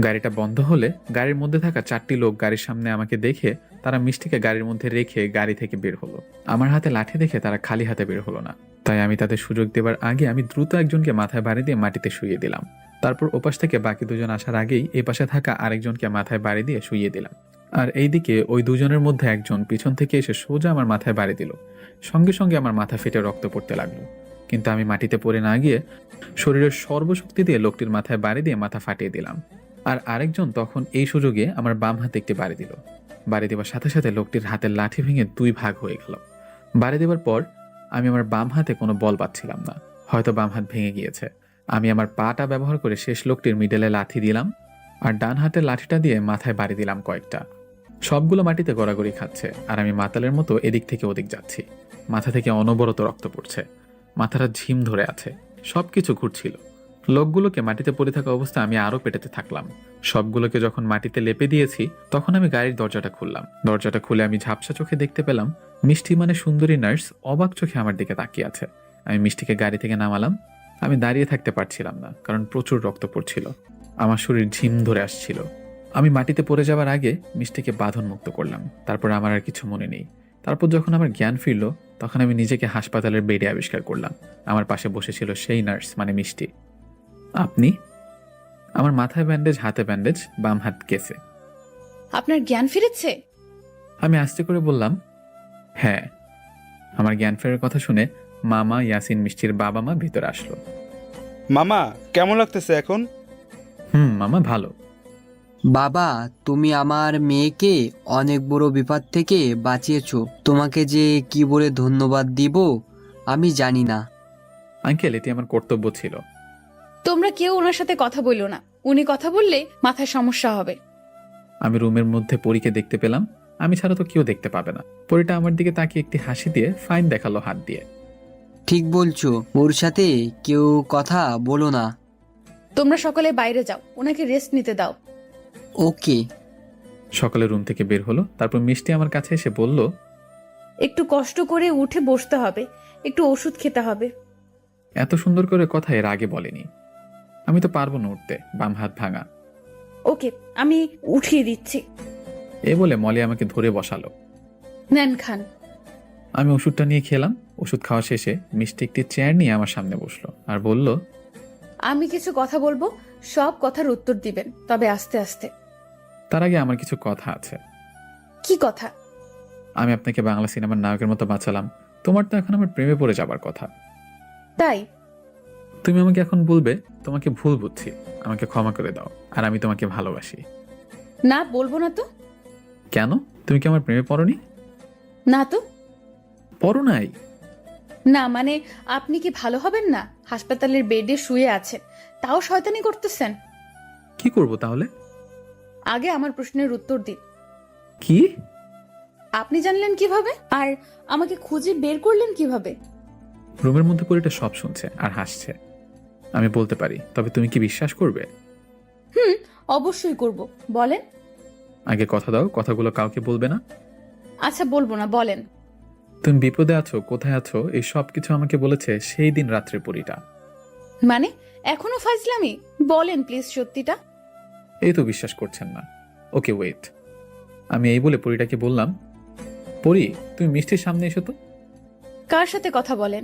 গাড়িটা বন্ধ হলে গাড়ির মধ্যে থাকা 4টি লোক গাড়ির সামনে আমাকে দেখে তারা মিষ্টিকে গাড়ির মধ্যে রেখে গাড়ি থেকে বের হলো। আমার হাতে লাঠি দেখে তারা খালি হাতে বের হলো না, তাই আমি তাদের সুযোগ দেবার আগে আমি দ্রুত একজনকে মাথায় বাড়ি দিয়ে মাটিতে শুইয়ে দিলাম। তারপর ওপাশ থেকে বাকি দুজন আসার আগেই এই পাশে থাকা আরেকজনকে মাথায় বাড়ি দিয়ে শুইয়ে দিলাম। আর এইদিকে ওই দুজনের মধ্যে একজন পিছন থেকে এসে সোজা আমার মাথায় বাড়ি দিল। সঙ্গে সঙ্গে আমার মাথা ফেটে রক্ত পড়তে লাগলো, কিন্তু আমি মাটিতে পড়ে না গিয়ে শরীরের সর্বশক্তি দিয়ে লোকটির মাথায় বাড়ি দিয়ে মাথা ফাটিয়ে দিলাম। আর আরেকজন তখন এই সুযোগে আমার বাম হাতে একটি বাড়ি দিল। বাড়ি দেওয়ার সাথে সাথে লোকটির হাতের লাঠি ভেঙে 2 ভাগ হয়ে গেল। বাড়ি দেওয়ার পর আমি আমার বাম হাতে কোনো বল পাচ্ছিলাম না, হয়তো বাম হাত ভেঙে গিয়েছে। আমি আমার পাটা ব্যবহার করে শেষ লোকটির মিডলে লাথি দিলাম আর ডান হাতের লাঠিটা দিয়ে মাথায় বাড়ি দিলাম কয়েকটা। সবগুলো মাটিতে গড়াগড়ি খাচ্ছে আর আমি মাতালের মতো এদিক থেকে ওদিক যাচ্ছি। মাথা থেকে অনবরত রক্ত পড়ছে, মাথাটা ঝিম ধরে আছে, সবকিছু ঘুরছিল। লোকগুলোকে মাটিতে পড়ে থাকা অবস্থা আমি আরো পেটাতে থাকলাম। সবগুলোকে যখন মাটিতে লেপে দিয়েছি তখন আমি গাড়ির দরজাটা খুললাম। দরজাটা খুলে আমি ঝাপসা চোখে দেখতে পেলাম মিষ্টি মানে সুন্দরী নার্স অবাক চোখে আমার দিকে তাকিয়ে আছে। আমি মিষ্টিকে গাড়ি থেকে নামালাম। আমি দাঁড়িয়ে থাকতে পারছিলাম না, কারণ প্রচুর রক্ত পড়ছিল, আমার শরীর ঝিম ধরে আসছিল। আমি মাটিতে পড়ে যাওয়ার আগে মিষ্টিকে বাঁধন মুক্ত করলাম। তারপর আমার আর কিছু মনে নেই। তারপর যখন আমার জ্ঞান ফিরল তখন আমি নিজেকে হাসপাতালের বেডে আবিষ্কার করলাম। আমার পাশে বসেছিল সেই নার্স মানে মিষ্টি। আপনি? আমার মাথায় ব্যান্ডেজ, হাতে ব্যান্ডেজ, বাম হাত কেসে। আপনার জ্ঞান ফিরেছে? আমি আস্তে করে বললাম, হ্যাঁ। আমার জ্ঞান ফেরার কথা শুনে মামা, ইয়াসিন, মিষ্টির বাবা মা ভিতরে আসলো। মামা কেমন লাগতেছে এখন? মামা ভালো। বাবা, তুমি আমার মেয়েকে অনেক বড় বিপদ থেকে বাঁচিয়েছো। তোমাকে যে কি বলে ধন্যবাদ দিব আমি জানি না। আঙ্কেল, এটি আমার কর্তব্য ছিল। তোমরা কেউ ওনার সাথে কথা বললো না, উনি কথা বললে মাথায় সমস্যা হবে। আমি রুমের মধ্যে পরীকে দেখতে পেলাম। আমি ছাড়া তো কেউ দেখতে পাবে না। পরীটা আমার দিকে তাকিয়ে একটি হাসি দিয়ে ফাইন দেখালো হাত দিয়ে। ঠিক বলছো, ওর সাথে কেউ কথা বলো না। তোমরা সকলে বাইরে যাও, ওনাকে রেস্ট নিতে দাও। ওকে। সকালে রুম থেকে বের হলো। তারপর মিষ্টি আমার কাছে এসে বলল, একটু কষ্ট করে উঠে বসতে হবে, একটু ওষুধ খেতে হবে। এত সুন্দর করে কথা এর আগে বলেনি। আমি তো পারবো না উঠতে, বাম হাত ভাঙা। ওকে, আমি উঠিয়ে দিচ্ছি। এ বলে মলি আমাকে ধরে বসালো। নেন, খান। আমি ওষুধটা নিয়ে খেলাম। ওষুধ খাওয়া শেষে মিষ্টি একটি চেয়ার নিয়ে আমার সামনে বসলো আর বলল, আমি কিছু কথা বলবো, সব কথার উত্তর দিবেন, তবে আস্তে আস্তে। তার আগে আমার কিছু কথা আছে। কি কথা? আমি আপনাকে বাংলা সিনেমার নায়কের মতো বাঁচালাম। তোমার তো এখন আমার প্রেমে পড়ে যাবার কথা। তাই? তুমি আমাকে এখন বলবে তোমাকে ভুল বুঝছি, আমাকে ক্ষমা করে দাও, আর আমি তোমাকে ভালোবাসি। না, বলবো না তো। কেন? তুমি কি আমার প্রেমে পড়োনি? না তো। পড়ো নাই? না মানে, আপনি কি ভালো হবেন না? হাসপাতালের বেডে শুয়ে আছেন, তাও শয়তানি করতেছেন। কি করব তাহলে? আগে আমার প্রশ্নের উত্তর দিন। কি? আপনি জানলেন কিভাবে? আর আমাকে খুঁজে বের করলেন কিভাবে? রুমের মধ্যে পড়ে সব শুনছে আর হাসছে। আমি বলতে পারি, তবে তুমি কি বিশ্বাস করবে? অবশ্যই করব, বলেন। আগে কথা দাও, কথাগুলো কাউকে বলবে না। আচ্ছা, বলবো না, বলেন। তুমি বিপদে আছো, কোথায় আছো, এই সব কিছু আমাকে বলেছে সেই দিন রাত্রে পরীটা। মানে এখনো ফাজলামি? বলেন প্লিজ সত্যিটা। এই তো বিশ্বাস করছেন না। Okay wait. আমি এই বলে পরীটাকে বললাম, পরী তুমি মিষ্টির সামনে এসো তো। কার সাথে কথা বলেন?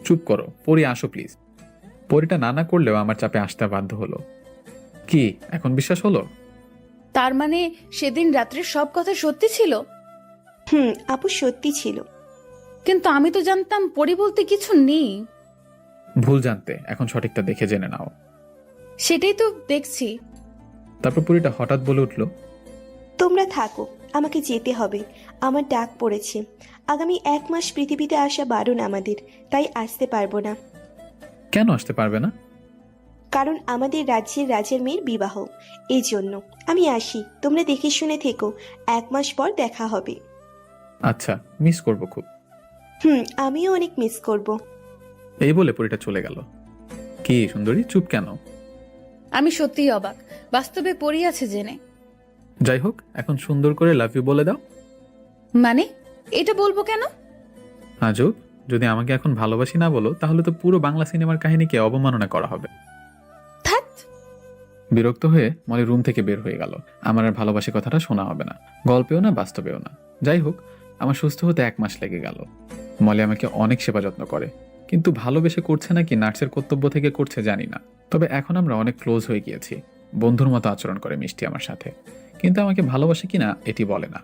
চুপ করো, পরী আসো প্লিজ। পরীটা না করলেও আমার চাপে আসতে বাধ্য হলো। কি এখন বিশ্বাস হলো? তার মানে সেদিন রাত্রে সব কথা সত্যি ছিল? আপু সত্যি ছিল। কিন্তু আমি তো জানতাম পরি বলতে কিছু নেই। ভুল জানতে, এখন সঠিকটা দেখে জেনে নাও। সেটাই তো দেখছি। তারপর পরীটা হঠাৎ বলে উঠল, তোমরা থাকো, আমাকে যেতে হবে, আমার ডাক পড়েছে। আগামী 1 মাস পৃথিবীতে আসা বারণ আমাদের, তাই আসতে পারবো না। কেন আসতে পারবে না? কারণ আমাদের রাজ্যের রাজার মেয়ের বিবাহ, এই জন্য। আমি আসি, তোমরা দেখে শুনে থেকো, 1 মাস পর দেখা হবে। আচ্ছা, মিস করবো খুব। আমিও অনেক মিস করব। এই বলে পরীটা চলে গেল। কি সুন্দরী, চুপ কেন? আমি সত্যিই অবাক, বাস্তবে পরি আছে জেনে। যাই হোক, এখন সুন্দর করে লাভ ইউ বলে দাও। মানে এটা বলবো কেন? আজব, যদি আমাকে এখন ভালোবাসি না বলো তাহলে তো পুরো বাংলা সিনেমার কাহিনীকে অবমাননা করা হবে। থাক। বিরক্ত হয়ে মলি রুম থেকে বের হয়ে গেল। আমার আর ভালোবাসি কথাটা শোনা হবে না, গল্পেও না বাস্তবেও না। যাই হোক, আমার সুস্থ হতে 1 মাস লেগে গেল। মলি আমাকে অনেক সেবা যত্ন করে, কিন্তু ভালোবেসে করছে নাকি নার্সের কর্তব্য থেকে করছে জানি না। তবে এখন আমরা অনেক ক্লোজ হয়ে গিয়েছি। বন্ধুর মতো আচরণ করে মিষ্টি আমার সাথে, কিন্তু আমাকে ভালোবাসে কিনা এটি বলে না।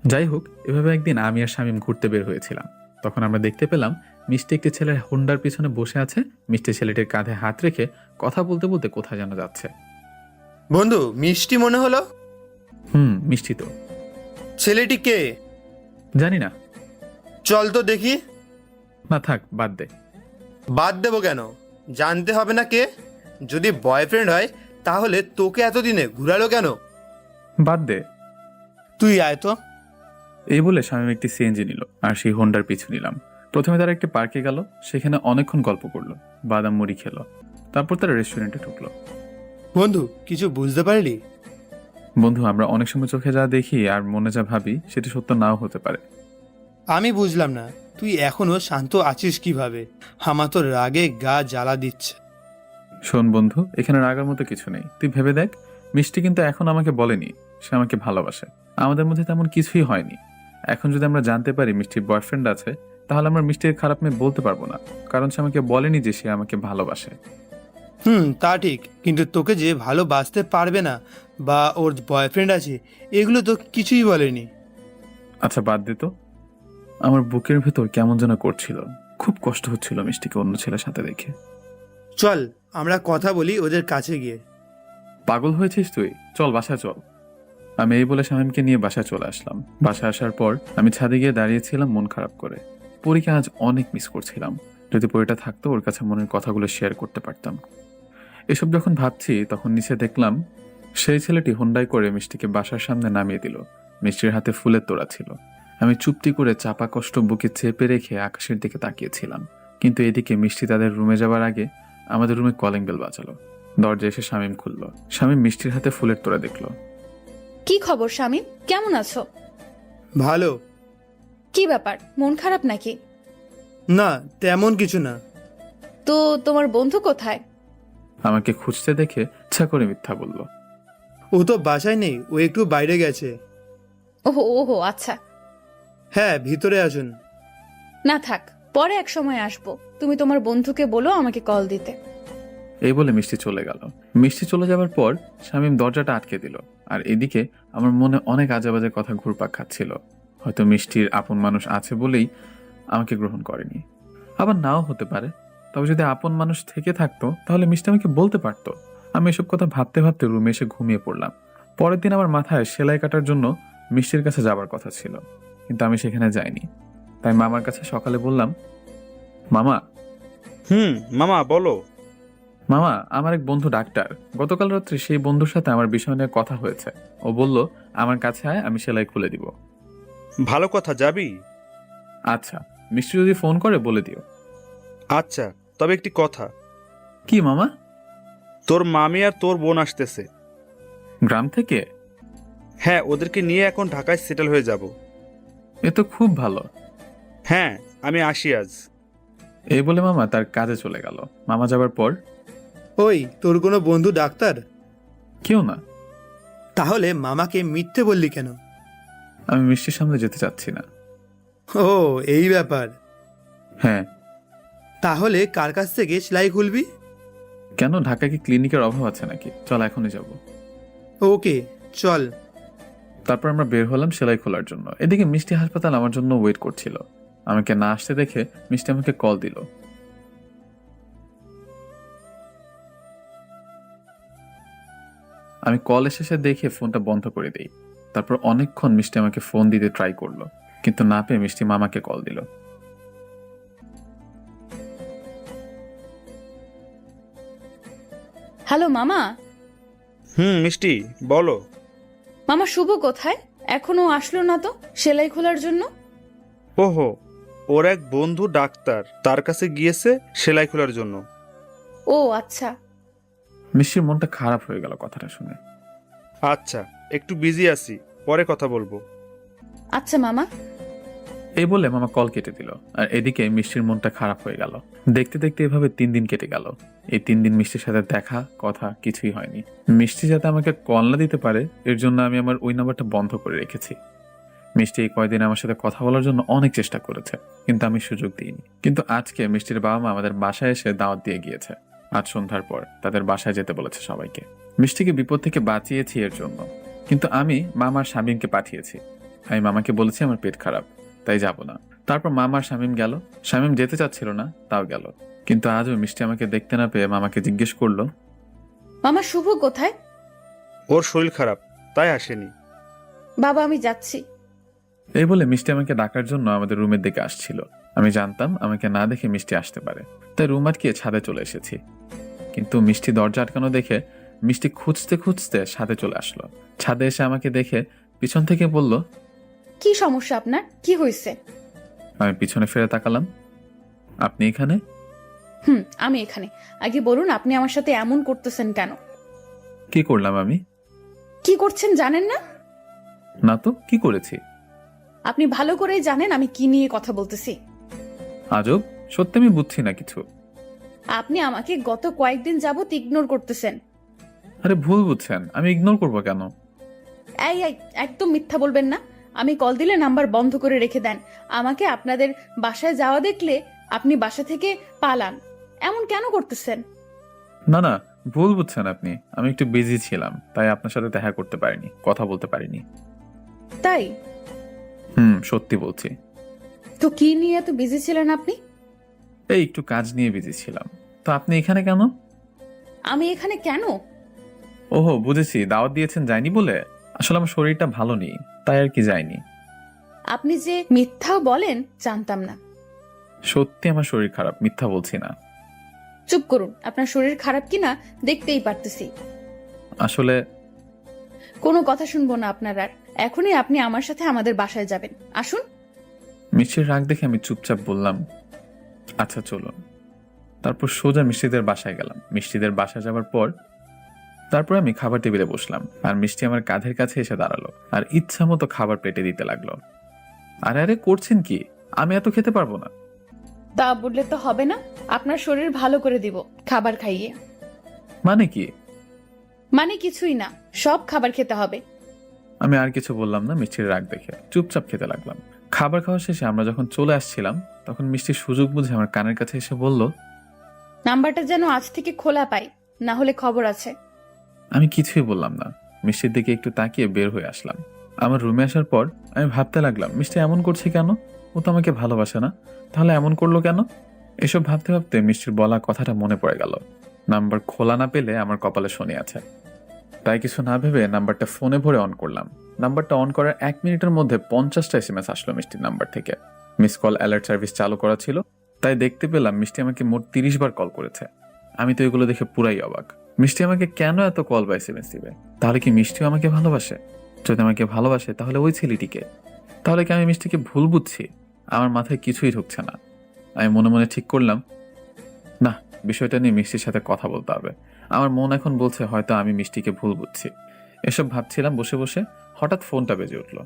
যাই হোক, এভাবে একদিন আমি আর শামীম ঘুরতে বের হয়েছিলাম। তখন আমরা দেখতে পেলাম মিষ্টি একটি ছেলের হোন্ডার পিছনে বসে আছে। মিষ্টি ছেলেটির কাঁধে হাত রেখে কথা বলতে বলতে কোথায় যেন যাচ্ছে। বন্ধু, মিষ্টি মনে হলো। মিষ্টি তো। ছেলেটি কে? জানি না। চল তো দেখি। না থাক, বাদ দে। বাদ দেবো কেন? জানতে হবে না কে? যদি বয়ফ্রেন্ড হয় তাহলে তোকে এতদিনে ঘুরালো কেন? বাদ দে। তুই আয় তো। এই বলে শামীম একটি সিএনজি নিল আর সেই হোন্ডার পিছু নিলাম। প্রথমে তারা একটি পার্কে গেল, সেখানে অনেকক্ষণ গল্প করলো, বাদাম মুড়ি খেলো, তারপর তারা রেস্টুরেন্টে ঢুকলো। বন্ধু, কিছু বুঝতে পারলি? বন্ধু, আমরা অনেক সময় চোখে যা দেখি আর মনে যা ভাবি সেটি সত্য নাও হতে পারে। আমি বুঝলাম না, তুই এখনো শান্ত আছিস কিভাবে? আমার তো রাগে গা জ্বালা দিচ্ছে। শোন বন্ধু, এখানে রাগার মতো কিছু নেই। তুই ভেবে দেখ, মিষ্টি কিন্তু এখন আমাকে বলেনি সে আমাকে ভালোবাসে। আমাদের মধ্যে তেমন কিছুই হয়নি। এখন যদি আমরা জানতে পারি মিষ্টির বয়ফ্রেন্ড আছে, তাহলে আমরা মিষ্টির খারাপ মেয়ে বলতে পারবো না, কারণ সে আমাকে বলেনি যে সে আমাকে ভালোবাসে। তা ঠিক, কিন্তু তোকে যে ভালোবাসতে পারবে না বা ওর বয়ফ্রেন্ড আছে, এগুলো তো কিছুই বলেনি। আচ্ছা বাদ দে তো, আমার বুকের ভেতর কেমন যেন করছিল, খুব কষ্ট হচ্ছিল মিষ্টিকে অন্য ছেলের সাথে দেখে। চল আমরা কথা বলি ওদের কাছে গিয়ে। পাগল হয়েছিস তুই? চল বাসায় চল। আমি এই বলে শামীমকে নিয়ে বাসায় চলে আসলাম। বাসায় আসার পর আমি ছাদে গিয়ে দাঁড়িয়েছিলাম মন খারাপ করে। পরীকে আজ অনেক মিস করছিলাম। যদি পরীটা থাকতো ওর কাছে মনের কথাগুলো শেয়ার করতে পারতাম। এসব যখন ভাবছি তখন নিচে দেখলাম সেই ছেলেটি হোন্ডায় করে মিষ্টিকে বাসার সামনে নামিয়ে দিল। মিষ্টির হাতে ফুলের তোড়া ছিল। আমি চুপটি করে চাপা কষ্ট বুকে চেপে রেখে আকাশের দিকে তাকিয়েছিলাম। কিন্তু এদিকে মিষ্টি তাদের রুমে যাবার আগে আমাদের রুমে কলিং বেল বাজালো। দরজা এসে শামীম খুলল। শামীম মিষ্টির হাতে ফুলের তোড়া দেখলো। কি খবর শামীম, কেমন আছো? ভালো। কি ব্যাপার, মন খারাপ নাকি? না, তেমন কিছু না। তো তোমার বন্ধু কোথায়? আমাকে খুঁজতে দেখে ইচ্ছা করে মিথ্যা বলল। ও তো বাসায় নেই, ও একটু বাইরে গেছে। ওহো ওহো, আচ্ছা। হ্যাঁ, ভিতরে আসুন। না থাক, পরে এক সময় আসবো। তুমি তোমার বন্ধুকে বলো আমাকে কল দিতে। এই বলে মিষ্টি চলে গেল। মিষ্টি চলে যাবার পর শামীম দরজাটা আটকে দিল। আর এদিকে আমার মনে অনেক আজেবাজে কথা ঘুরপাক খাচ্ছিল। হয়তো মিষ্টির আপন মানুষ আছে বলেই আমাকে গ্রহণ করেনি, আবার নাও হতে পারে। তবে যদি আপন মানুষ থেকে থাকতো তাহলে মিষ্টি আমাকে বলতে পারতো। আমি এসব কথা ভাবতে ভাবতে রুমে এসে ঘুমিয়ে পড়লাম। পরের দিন আমার মাথায় সেলাই কাটার জন্য মিষ্টির কাছে যাবার কথা ছিল, কিন্তু আমি সেখানে যাইনি। তাই মামার কাছে সকালে বললাম, মামা। মামা বলো। মামা, আমার এক বন্ধু ডাক্তার। গতকাল রাত্রে সেই বন্ধুর সাথে আমার বিষয় নিয়ে কথা হয়েছে। ও বলল আমার কাছে আয়, আমি সেলাই খুলে দিব। ভালো কথা, যাবি? আচ্ছা, মিষ্টি যদি ফোন করে বলে দিও। আচ্ছা, তবে একটি কথা। কি মামা? তোর মামি আর তোর বোন আসতেছে। গ্রাম থেকে? হ্যাঁ, ওদেরকে নিয়ে এখন ঢাকায় সেটেল হয়ে যাব। এ তো খুব ভালো। হ্যাঁ, আমি আসি আজ। এই বলে মামা তার কাজে চলে গেল। মামা যাবার পর, ওই, তোর কোনো বন্ধু ডাক্তার? কেউ না। তাহলে মামাকে মিথ্যে বললি কেন? আমি মিষ্টির সামনে যেতে চাচ্ছি না। ও, এই ব্যাপার। হ্যাঁ। তাহলে কার কাছ থেকে সেলাই খুলবি? কেন, ঢাকায় কি ক্লিনিকের অভাব আছে নাকি? চল এখনই যাব। ওকে, চল। তারপর আমরা বের হলাম সেলাই খোলার জন্য। এদিকে মিষ্টি হাসপাতাল আমার জন্য ওয়েট করছিল। আমাকে না আসতে দেখে মিষ্টি আমাকে কল দিল। আমি কল এসে দেখে ফোনটা বন্ধ করে দিই। তারপর অনেকক্ষণ মিষ্টি আমাকে ফোন দিতে ট্রাই করলো, কিন্তু না পেয়ে মিষ্টি মামাকে কল দিল। হ্যালো মামা। মিষ্টি বলো। মামা, শুভ কোথায়? এখনো আসলো না তো সেলাই খোলার জন্য? ওহো, ওর এক বন্ধু ডাক্তার, তার কাছে গিয়েছে সেলাই খোলার জন্য। ও আচ্ছা। মিষ্টির মনটা খারাপ হয়ে গেল কথাটা শুনে। আচ্ছা, একটু বিজি আছি, পরে কথা বলবো। আচ্ছা মামা। এই বলে মামা কল কেটে দিল। আর এদিকে মিষ্টির মনটা খারাপ হয়ে গেল। দেখতে দেখতে এভাবে 3 দিন কেটে গেল। এই 3 দিন মিষ্টির সাথে দেখা কথা কিছুই হয়নি। মিষ্টি যাতে আমাকে কল না দিতে পারে এর জন্য আমি আমার ওই নাম্বারটা বন্ধ করে রেখেছি। মিষ্টি এই কয়দিন আমার সাথে কথা বলার জন্য অনেক চেষ্টা করেছে, কিন্তু আমি সুযোগ দিইনি। কিন্তু আজকে মিষ্টির বাবা মা আমাদের বাসায় এসে দাওয়াত দিয়ে গিয়েছে। আজ সন্ধ্যার পর তাদের বাসায় যেতে বলেছে সবাইকে। মিষ্টিকে বিপদ থেকে বাঁচিয়েছি এর জন্য, কিন্তু আমি মামার শামীমকে পাঠিয়েছি। আমি মামাকে বলেছি আমার পেট খারাপ, তাই যাব না। তারপর মামার শামীম গেল। শামীম যেতে চাচ্ছিল না, তাও গেল। কিন্তু আজও মিষ্টি আমাকে দেখতে না পেয়ে মামাকে জিজ্ঞেস করলো, মামা শুভ কোথায়? ওর শরীর খারাপ, তাই আসেনি। বাবা, আমি যাচ্ছি। এই বলে মিষ্টি আমাকে ডাকার জন্য আমাদের রুমের দিকে আসছিল। আমি জানতাম আমাকে না দেখে মিষ্টি আসতে পারে, তাই রুম আটকিয়ে ছাদে চলে এসেছি। কিন্তু মিষ্টি দরজা আটকানো দেখে মিষ্টি খুঁজতে খুঁজতে ছাদে চলে আসলো। ছাদে এসে আমাকে দেখে পিছন থেকে বলল। কি সমস্যা আপনার? কি হয়েছে? আমি পিছনে ফিরে তাকালাম। আপনি এখানে? আমি এখানে। আগে বলুন, আপনি আমার সাথে এমন করতেছেন কেন? কি করলাম আমি? কি করছেন জানেন না? না তো, কি করেছি? আপনি ভালো করেই জানেন আমি কি নিয়ে কথা বলতেছি। আজব, সত্যি আমি বুঝছি না কিছু। আপনি আমাকে গত কয়েকদিন যাবত ইগনোর করতেছেন। আরে ভুল বুঝছেন, আমি ইগনোর করবো কেন? এই একদম মিথ্যা বলবেন না। আমি কল দিলে নাম্বার বন্ধ করে রেখে দেন। আমাকে আপনাদের বাসায় যাওয়া দেখলে আপনি বাসা থেকে পালান। এমন কেন করতেছেন? না না, ভুল বুঝছেন আপনি। আমি একটু বিজি ছিলাম, তাই আপনার সাথে দেখা করতে পারিনি, কথা বলতে পারিনি। তাই? সত্যি বলছি। তো কি নিয়ে এত বিজি ছিলেন আপনি? এই একটু কাজ নিয়ে বিজি ছিলাম। তো আপনি এখানে কেন? আমি এখানে কেন? ওহো, বুঝেছি, দাওয়াত দিয়েছেন যাইনি বলে। আসলে আমার শরীরটা ভালো নেই, তাই আর কি যাইনি। আপনি যে মিথ্যাও বলেন জানতাম না। সত্যি আমার শরীর খারাপ, মিথ্যা বলছি না। চুপ করুন, আপনার শরীর খারাপ কিনা দেখতেই পারতেছি। আসলে কোনো কথা শুনবো না আপনার আর। এখনই আপনি আমার সাথে আমাদের বাসায় যাবেন। আসুন। মিষ্টির রাগ দেখে আমি চুপচাপ বললাম, আচ্ছা চলুন। তারপর সোজা মিষ্টিদের বাসায় গেলাম। মিষ্টিদের বাসায় যাওয়ার পর তারপর আমি খাবার টেবিলে বসলাম, আর মিষ্টি আমার কাঁধের কাছে এসে দাঁড়ালো আর ইচ্ছা মতো খাবার প্লেটে দিতে লাগলো। আরে আরে, করছেন কি? আমি এত খেতে পারবো না। তা বললে তো হবে না। আপনার শরীর ভালো করে দিব খাবার খাইয়ে। মানে কি? মানে কিছুই না, সব খাবার খেতে হবে। আমি আর কিছু বললাম না। মিষ্টির রাগ দেখে চুপচাপ খেতে লাগলাম। খাবার খাওয়া শেষে আমরা যখন চলে আসছিলাম, তখন মিষ্টির সুযোগ বুঝে আমার কানের কাছে এসে বলল, নাম্বারটা যেন আজ থেকে খোলা পাই, না হলে খবর আছে। আমি কিছুই বললাম না। মিষ্টির দিকে একটু তাকিয়ে বের হয়ে আসলাম। আমার রুমে আসার পর আমি ভাবতে লাগলাম, মিষ্টি এমন করছে কেন? ও তো আমাকে ভালোবাসে না, তাহলে এমন করলো কেন? এসব ভাবতে ভাবতে মিষ্টির বলা কথাটা মনে পড়ে গেল। নাম্বার খোলা না পেলে আমার কপালে শনি আছে। তাই কিছু না ভেবে নাম্বারটা ফোনে ভরে অন করলাম। নাম্বারটা অন করার 1 মিনিটের মধ্যে 50টা SMS আসলো মিষ্টির নাম্বার থেকে। মিস কল অ্যালার্ট সার্ভিস চালু করা ছিল, তাই দেখতে পেলাম মিষ্টি আমাকে মোট 30 বার কল করেছে। আমি তো এগুলো দেখে পুরাই অবাক। মিষ্টি আমাকে কেন এত কল বা SMS দিবে? তাহলে কি মিষ্টিও আমাকে ভালোবাসে? যদি আমাকে ভালোবাসে তাহলে ওই ছেলেটিকে। তাহলে কি আমি মিষ্টিকে ভুল বুঝছি? আমার মাথায় কিছুই ঢুকছে না। আমি মনে মনে ঠিক করলাম, না, বিষয়টা নিয়ে মিষ্টির সাথে কথা বলতে হবে। আমার মন এখন বলছে হয়তো আমি মিষ্টিকে ভুল বুঝছি। এসব ভাবছিলাম বসে বসে, হঠাৎ ফোনটা বেজে উঠল।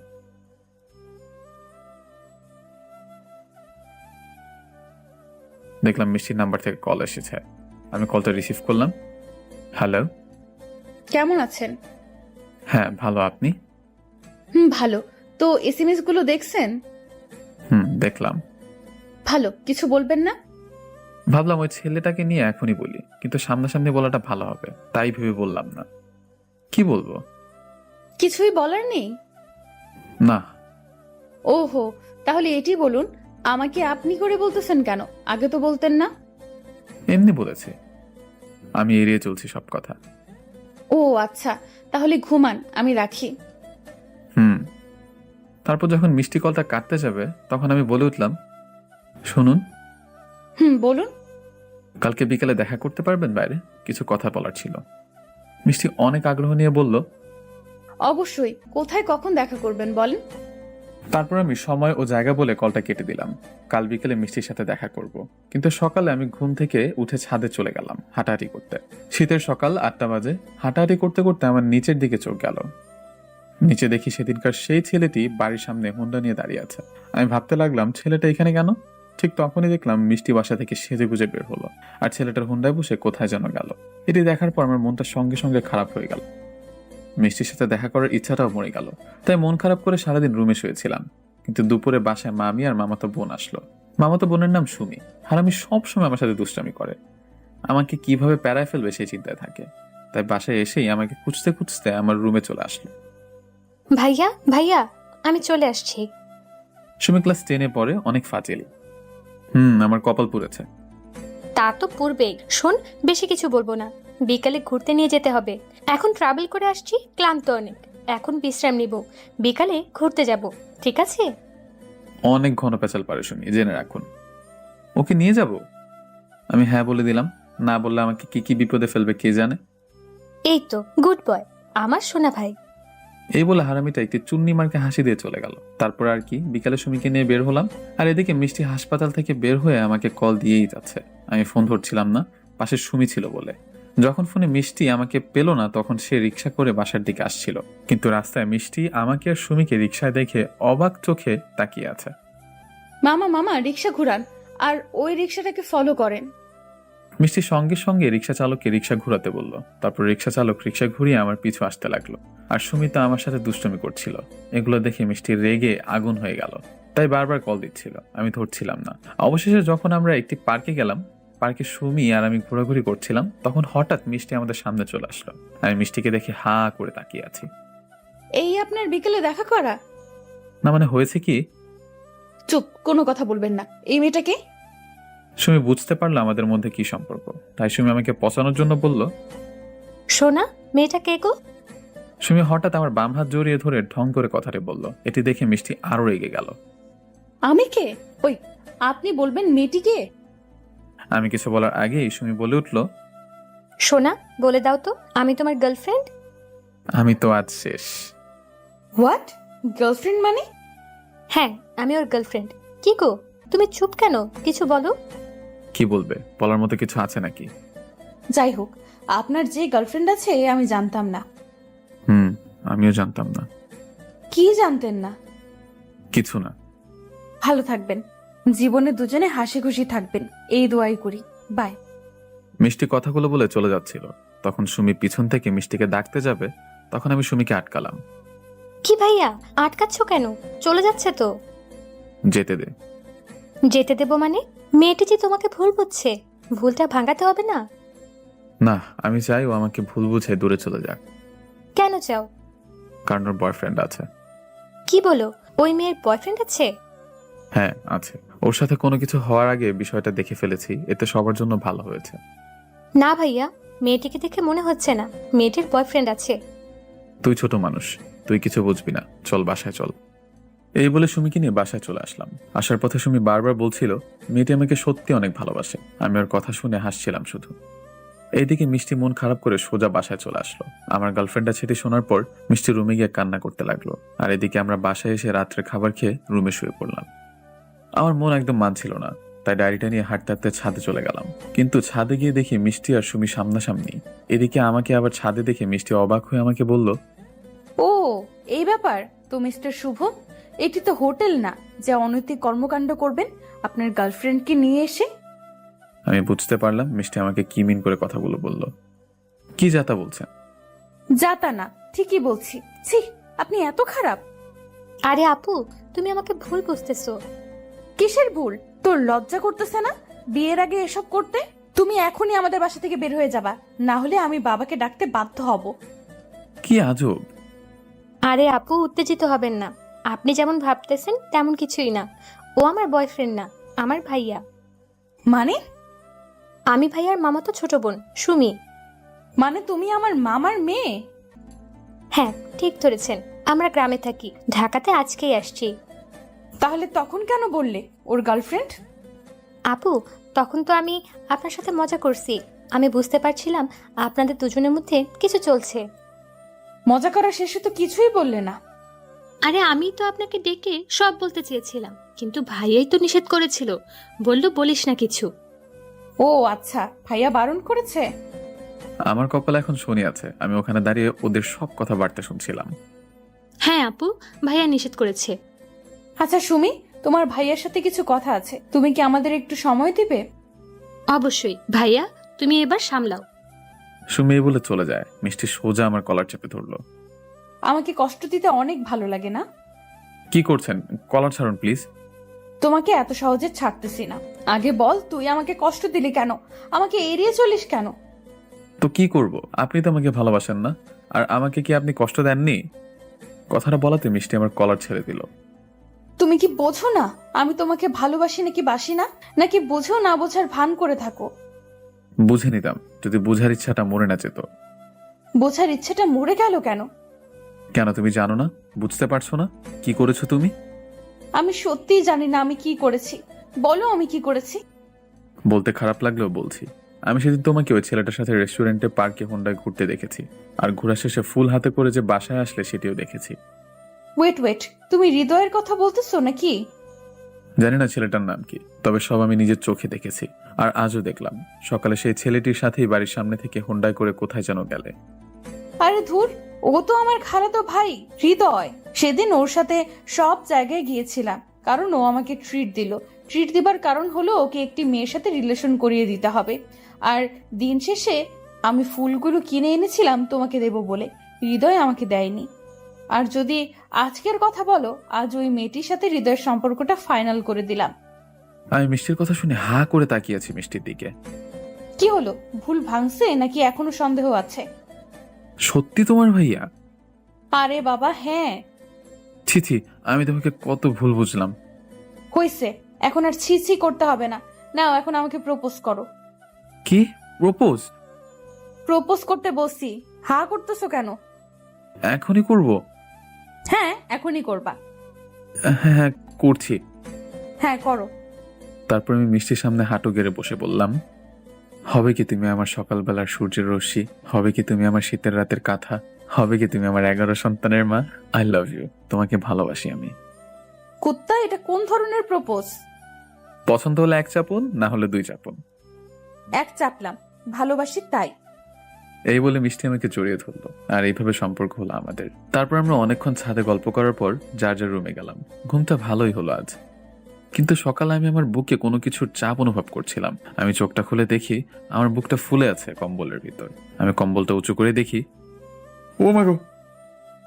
দেখলাম মিষ্টির নাম্বার থেকে কল এসেছে। আমি কলটা রিসিভ করলাম। হ্যালো। কেমন আছেন? হ্যাঁ ভালো, আপনি? ভালো। তো SMS গুলো দেখছেন? দেখলাম। ভালো, কিছু বলবেন না? ভাবলাম ওই ছেলেটাকে নিয়ে এখনই বলি, কিন্তু সামনাসামনি বলাটা ভালো হবে, তাই ভেবে বললাম না। কি বলবো? কিছুই বলার নেই? না। ওহো, তাহলে এটি বলুন, আমাকে আপনি করে বলতেছেন কেন? আগে তো বলতেন না। এমনি বলেছে, আমি এড়িয়ে চলছি সব কথা। ও আচ্ছা, তাহলে ঘুমান, আমি রাখি। তারপর যখন মিষ্টি কলটা কাটতে যাবে, তখন আমি বলে উঠলাম, শুনুন। বলুন। কালকে বিকালে দেখা করতে পারবেন? বাইরে কিছু কথা বলার ছিল। মিষ্টি অনেক আগ্রহ নিয়ে বলল, অবশ্যই। কোথায় কখন দেখা করবেন বলেন? তারপর আমি সময় ও জায়গা বলে কলটা কেটে দিলাম। কাল বিকেলে মিষ্টির সাথে দেখা করব, কিন্তু সকালে আমি ঘুম থেকে উঠে ছাদে চলে গেলাম হাঁটাহাঁটি করতে। শীতের সকাল 8টা বাজে। হাঁটাহাঁটি করতে করতে আমার নিচের দিকে চোখ গেল। নিচে দেখি সেদিনকার সেই ছেলেটি বাড়ির সামনে হুন্ডা নিয়ে দাঁড়িয়ে আছে। আমি ভাবতে লাগলাম, ছেলেটা এখানে কেন? ঠিক তখনই দেখলাম মিষ্টি বাসা থেকে সেজে গুজে বের হলো, আর ছেলেটার হুন্ডায় বসে কোথায় যেন গেল। এটি দেখার পর আমার মনটা সঙ্গে সঙ্গে খারাপ হয়ে গেল। মিষ্টির সাথে দেখা করার ইচ্ছাটাও মরে গেল। তাই মন খারাপ করে সারাদিন রুমে শুয়েছিলাম। কিন্তু দুপুরে বাসায় মামি আর মামাতো বোন আসলো। মামাতো বোনের নাম সুমি, আর আমি সবসময় আমার সাথে দুষ্টামি করে। আমাকে কিভাবে প্যারায় ফেলবে সেই চিন্তায় থাকে। তাই বাসায় এসেই আমাকে খুঁজতে খুঁজতে আমার রুমে চলে আসলো। ভাইয়া ভাইয়া, আমি চলে আসছি। সুমি ক্লাস 10-এ পড়ে, অনেক ফাজিল। আমার কপাল পুড়েছে। তা তো পূর্বেই। শোন, বেশি কিছু বলবো না। বিকালে ঘুরতে নিয়ে যেতে হবে। এখন ট্রাভেল করে আসছি, ক্লান্ত অনেক। এখন বিশ্রাম নিব, বিকালে ঘুরতে যাব, ঠিক আছে? অনেক ঘন পেঁচাল পারে শুনি, জেনে রাখুন। ওকে নিয়ে যাব? আমি হ্যাঁ বলে দিলাম। না বললে আমাকে কি কি বিপদে ফেলবে কে জানে। এই তো গুড বয়, আমার সোনা ভাই। এই বলে হারামিটা একটি চুন্নি মার্কে হাসি দিয়ে চলে গেল। তারপর আর কি, বিকালে সুমিকে নিয়ে বের হলাম। আর এদিকে মিষ্টি হাসপাতাল থেকে বের হয়ে আমাকে কল দিয়েই যাচ্ছে। আমি ফোন ধরছিলাম না, পাশে সুমি ছিল বলে। যখন ফোনে মিষ্টি আমাকে পেল না, তখন সে রিক্সা করে বাসার দিকে আসছিল। কিন্তু রাস্তায় মিষ্টি আমাকে আর সুমিকে রিক্সায় দেখে অবাক চোখে তাকিয়ে আছে। মামা মামা রিক্সা ঘুরান আর ওই রিক্সাটাকে ফলো করেন। মিষ্টি সঙ্গে সঙ্গে রিক্সা চালককে রিক্সা ঘুরাতে বলল। তারপর রিক্সা চালক রিক্সা ঘুরিয়ে আমার পিছু আসতে লাগলো। আর সুমিতা আমার সাথে দুষ্টুমি করছিল। এগুলো দেখে মিষ্টি রেগে আগুন হয়ে গেল, তাই বারবার কল দিচ্ছিল। আমি ধরছিলাম না। অবশেষে যখন আমরা একটি পার্কে গেলাম, পার্কে সুমি আর আমি ঘোরাঘুরি করছিলাম, তখন হঠাৎ মিষ্টি আমাদের সামনে চলে আসলো। আমি মিষ্টিকে দেখে হা করে তাকিয়ে আছি। এই আপনার বিকেলে দেখা করা? না মানে হয়েছে কি? চুপ, কোনো কথা বলবেন না। এই মেয়েটাকে? সুমি বুঝতে পারলো আমাদের মধ্যে কি সম্পর্ক, তাই সুমি আমাকে পচানোর জন্য বলল, সোনা, মেয়েটা কে গো? সুমি হঠাৎ আমার বাম হাত জড়িয়ে ধরে ঢং করে কথাটি বলল। এটি দেখে মিষ্টি আরো রেগে গেল। আমি কে? ওই আপনি বলবেন মেয়েটি কে? আমি কিছু বলার আগেই সুমি বলে উঠল, সোনা, বলে দাও তো, আমি তোমার গার্লফ্রেন্ড। আমি তো আজ শেষ। হোয়াট? গার্লফ্রেন্ড মানে? হ্যাঁ, আমি ওর গার্লফ্রেন্ড। কি গো, তুমি চুপ কেন? কিছু বলো। কি বলবে? বলার মতো কিছু আছে নাকি? যাই হোক, আপনার যে গার্লফ্রেন্ড আছে আমি জানতাম না। আমিও জানতাম না। কি জানতেন না? কিছু না। ভালো থাকবেন, জীবনে দুজনে হাসি খুশি থাকবেন, এই দোয়াই করি। বাই। মিষ্টি কথাগুলো বলে চলে যাচ্ছিল। তখন সুমি পিছন থেকে মিষ্টিকে ডাকতে যাবে, তখন আমি সুমিকে আটকালাম। কি ভাইয়া, আটকাচ্ছ কেন? চলে যাচ্ছে তো। যেতে দে। যেতে দেবো মানে? মেয়েটি যে তোমাকে ভুল বুঝছে, ভুলটা ভাঙাতে হবে না? না, আমি চাই ও আমাকে ভুল বুঝে দূরে চলে যাক। কেন চাও? কারণ ওর বয়ফ্রেন্ড আছে। কি বলো, ওই মেয়ের বয়ফ্রেন্ড আছে? হ্যাঁ আছে। ওর সাথে কোনো কিছু হওয়ার আগে বিষয়টা দেখে ফেলেছি, এতে সবার জন্য ভালো হয়েছে। না ভাইয়া, মেয়েটিকে দেখে মনে হচ্ছে না মেয়েটির বয়ফ্রেন্ড আছে। তুই ছোট মানুষ, তুই কিছু বুঝবি না, চল বাসায় চল। এই বলে সুমিকে নিয়ে বাসায় চলে আসলাম। আসার পথে সুমি বারবার বলছিল মেয়েটি আমাকে সত্যি অনেক ভালোবাসে। আমি ওর কথা শুনে হাসছিলাম শুধু। এইদিকে মিষ্টি মন খারাপ করে সোজা বাসায় চলে আসলো। আমার গার্লফ্রেন্ডটা ছেড়ে শোনার পর মিষ্টি রুমে গিয়ে কান্না করতে লাগলো। আর এদিকে আমরা বাসায় এসে রাত্রে খাবার খেয়ে রুমে শুয়ে পড়লাম। আমার মন একদম মানছিল না, তাই ডায়েরিটা নিয়ে হাঁটতে হাঁটতে ছাদে চলে গেলাম। কিন্তু ছাদে গিয়ে দেখি মিষ্টি আর সুমি সামনাসামনি। এদিকে আমাকে আবার ছাদে দেখে মিষ্টি অবাক হয়ে আমাকে বলল, ও এই ব্যাপার তো মিস্টার শুভ, এটি তো হোটেল না যে অনৈতিক কর্মকাণ্ড করবেন আপনার গার্লফ্রেন্ডকে নিয়ে এসে। আমি বুঝতে পারলাম মিষ্টি আমাকে কি মিন করে কথাগুলো বলল। কি যাতা বলছেন? যাতা না, ঠিকই বলছি। ছি, আপনি এত খারাপ। আরে আপু, তুমি আমাকে ভুল বুঝতেছো। কিসের ভুল? তোর লজ্জা করতেছে না বিয়ের আগে এসব করতে? তুমি এখনই আমাদের বাসা থেকে বের হয়ে যাবা, না হলে আমি বাবাকে ডাকতে বাধ্য হব। কি আজব। আরে আপু, উত্তেজিত হবেন না। আপনি যেমন ভাবতেছেন তেমন কিছুই না। ও আমার বয়ফ্রেন্ড না, আমার ভাইয়া। মানে? আমি ভাইয়ার মামাতো ছোট বোন সুমি। মানে তুমি আমার মামার মেয়ে? হ্যাঁ, ঠিক ধরেছেন। আমরা গ্রামে থাকি, ঢাকাতে আজকেই আসছি। তাহলে তখন কেন বললে ওর গার্লফ্রেন্ড? আপু, তখন তো আমি আপনার সাথে মজা করছি। আমি বুঝতে পারছিলাম আপনাদের দুজনের মধ্যে কিছু চলছে। মজা করা শেষে তো কিছুই বললে না। আরে আমি তো আপনাকে ডেকে সব বলতে চেয়েছিলাম, কিন্তু ভাইয়াই তো নিষেধ করেছিল, বলল বলিস না কিছু। ও আচ্ছা, ভাইয়া বারণ করেছে? আমার কপালে এখন শনি আছে, আমি ওখানে দাঁড়িয়ে ওদের সব কথা বার্তা শুনছিলাম। হ্যাঁ আপু, ভাইয়া নিষেধ করেছে। আচ্ছা সুমি, তোমার ভাইয়ার সাথে কিছু কথা আছে, তুমি কি আমাদের একটু সময় দিবে? অবশ্যই ভাইয়া, তুমি এবার সামলাও। সুমি এই বলে চলে যায়। মিষ্টি সোজা আমার কলার চেপে ধরলো। আমাকে কষ্ট দিতে অনেক ভালো লাগে না? কি করছেন? কলার ছাড়ুন প্লিজ। তোমাকে এত সহজে ছাড়তেছি না। আগে বল, তুই আমাকে কষ্ট দিলি কেন? আমাকে এড়িয়ে চলিস কেন? তো কি করব? আপনি তো আমাকে ভালোবাসেন না, আর আমাকে কি আপনি কষ্ট দেননি? কথাটা বলাতে মিষ্টি আমার কলার ছেড়ে দিল। তুমি কি বোঝো না আমি তোমাকে ভালোবাসি নাকি বাসি না? নাকি বোঝো না বোঝার ভান করে থাকো? বুঝে নিতাম যদি বুঝার ইচ্ছাটা মরে না যেত। বোঝার ইচ্ছেটা মরে গেল কেন? কেন তুমি জানো না? বুঝতে পারছো না কি করেছো তুমি? আমি সত্যিই জানি না আমি কি করেছি। বলো আমি কি করেছি। বলতে খারাপ লাগলেও বলছি, আমি সেদিন তোমাকে ওই ছেলেটার সাথে রেস্টুরেন্টে পার্কে হোন্ডায় ঘুরতে দেখেছি, আর ঘোরা শেষে ফুল হাতে করে যে বাসায় আসলে সেটিও দেখেছি। ওয়েট, তুমি হৃদয়ের কথা বলতেছো নাকি? জানি না ছেলেটার নাম কি, তবে সব আমি নিজের চোখে দেখেছি, আর আজও দেখলাম। সকালে সেই ছেলেটির সাথেই বাড়ির সামনে থেকে হোন্ডায় করে কোথায় যেন গেলে। আরে ধুর, ও তো আমার খালাতো ভাই হৃদয়। সেদিন ওর সাথে সব জায়গায় গিয়েছিলাম, কারণ ও আমাকে ট্রিট দিল। ট্রিট দিবার কারণ হলো ওকে একটি মেয়ের সাথে রিলেশন করিয়ে দিতে হবে। আর দিন শেষে আমি ফুলগুলো কিনে এনেছিলাম তোমাকে দেব বলে, হৃদয় আমাকে দেয়নি। আর যদি আজকের কথা বলো, আজ ওই মেয়েটির সাথে হৃদয়ের সম্পর্কটা ফাইনাল করে দিলাম। আমি মিষ্টির কথা শুনে হা করে তাকিয়েছি মিষ্টির দিকে। কি হলো, ভুল ভাঙছে নাকি এখনো সন্দেহ আছে? সত্যি তোমার ভাইয়া? আরে বাবা হ্যাঁ। ছি ছি, আমি তোমাকে কত ভুল বুঝলাম। হইছে, এখন আর ছি ছি করতে হবে না। নাও এখন আমাকে প্রপোজ করো। কি প্রপোজ? প্রপোজ করতে বসছি, হা করতেছো কেন? এখনই করব? হ্যাঁ এখনই করবা। হ্যাঁ হ্যাঁ করছি। হ্যাঁ করো। তারপর আমি মিষ্টির সামনে হাঁটু গেড়ে বসে বললাম, হবে কি তুমি আমার সকালবেলার সূর্যের রশ্মি? হবে কি তুমি আমার শীতের রাতের কাঁথা? হবে কি তুমি আমার 11 সন্তানের মা? আই লাভ ইউ, তোমাকে ভালোবাসি আমি। কুত্তা, এটা কোন ধরনের প্রপোজ? পছন্দ হলে 1 চাপুন, না হলে 2 চাপুন। এক চাপলাম, ভালোবাসি তাই। এই বলে মিষ্টি আমাকে জড়িয়ে ধরলো, আর এইভাবে সম্পর্ক হলো আমাদের। তারপর আমরা অনেকক্ষণ ছাদে গল্প করার পর যার যার রুমে গেলাম। ঘুমটা ভালোই হলো আজ, কিন্তু সকালে আমি আমার বুকে কোনো কিছুর চাপ অনুভব করছিলাম। আমি চোখটা খুলে দেখি আমার বুকটা ফুলে আছে কম্বলের ভিতর। আমি কম্বলটা উঁচু করে দেখি, ও মাগো!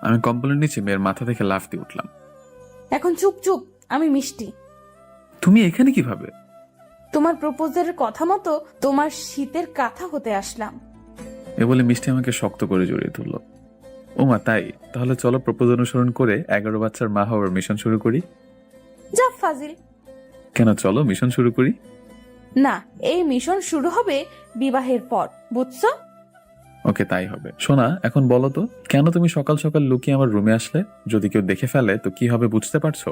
আমি কম্বলের নিচে মেয়ের মাথা থেকে লাফ দিয়ে উঠলাম। এখন চুপ চুপ, আমি মিষ্টি। তুমি এখানে কিভাবে? তোমার প্রপোজের কথা মতো তোমার শীতের কাঁথা হতে আসলাম। এ বলে মিষ্টি আমাকে শক্ত করে জড়িয়ে ধরলো। ও মা, তাই? তাহলে চলো প্রপোজ অনুসরণ করে 11 বাচ্চার মা হওয়ার মিশন শুরু করি। যা ফাজিল। কেন, চলো মিশন শুরু করি। না, এই মিশন শুরু হবে বিবাহের পর, বুঝছো? ওকে, তাই হবে। শোনা, এখন বলো তো, কেন তুমি সকাল সকাল লুকিয়ে আমার রুমে আসলে? যদি কেউ দেখে ফেলে তো কি হবে বুঝতে পারছো?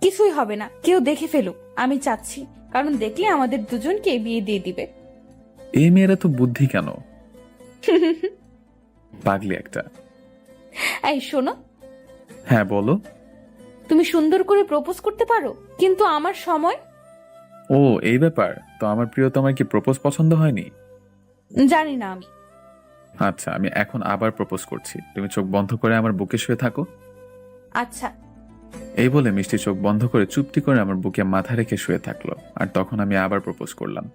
কিছুই হবে না, কেউ দেখে ফেলুক, আমি চাচ্ছি। কারণ দেখলে আমাদের দুজনকে বিয়ে দিয়ে দিবে। এই মেয়েরা তো বুদ্ধি কেন, পাগলি একটা। এই শোনো, হ্যাঁ বলো। তুমি সুন্দর করে প্রপোজ করতে পারো, কিন্তু আমার সময়। ও এই ব্যাপার, তো আমার প্রিয়, তোমার কি প্রপোজ পছন্দ হয়নি? জানি না আমি। আচ্ছা, আমি এখন আবার প্রপোজ করছি, তুমি চোখ বন্ধ করে আমার বুকে শুয়ে থাকো। আচ্ছা। এই বলে মিষ্টি চোখ বন্ধ করে চুপটি করে আমার বুকে মাথা রেখে শুয়ে থাকলো। আর তখন আমি আবার প্রপোজ করলাম।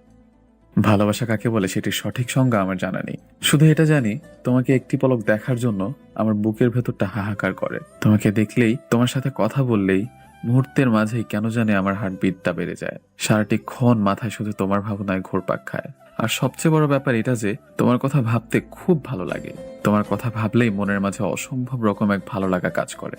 ভালোবাসা কাকে বলে সেটির সঠিক সংজ্ঞা আমার জানা নেই, শুধু এটা জানি তোমাকে একটি পলক দেখার জন্য আমার বুকের ভেতরটা হাহাকার করে। তোমাকে দেখলেই, তোমার সাথে কথা বললেই মুহূর্তের মাঝেই কেন জানে আমার হার্টবিটটা বেড়ে যায়। সারাটি ক্ষণ মাথায় শুধু তোমার ভাবনায় ঘোরপাক খায়। আর সবচেয়ে বড় ব্যাপার এটা যে তোমার কথা ভাবতে খুব ভালো লাগে। তোমার কথা ভাবলেই মনের মাঝে অসম্ভব রকম এক ভালো লাগা কাজ করে।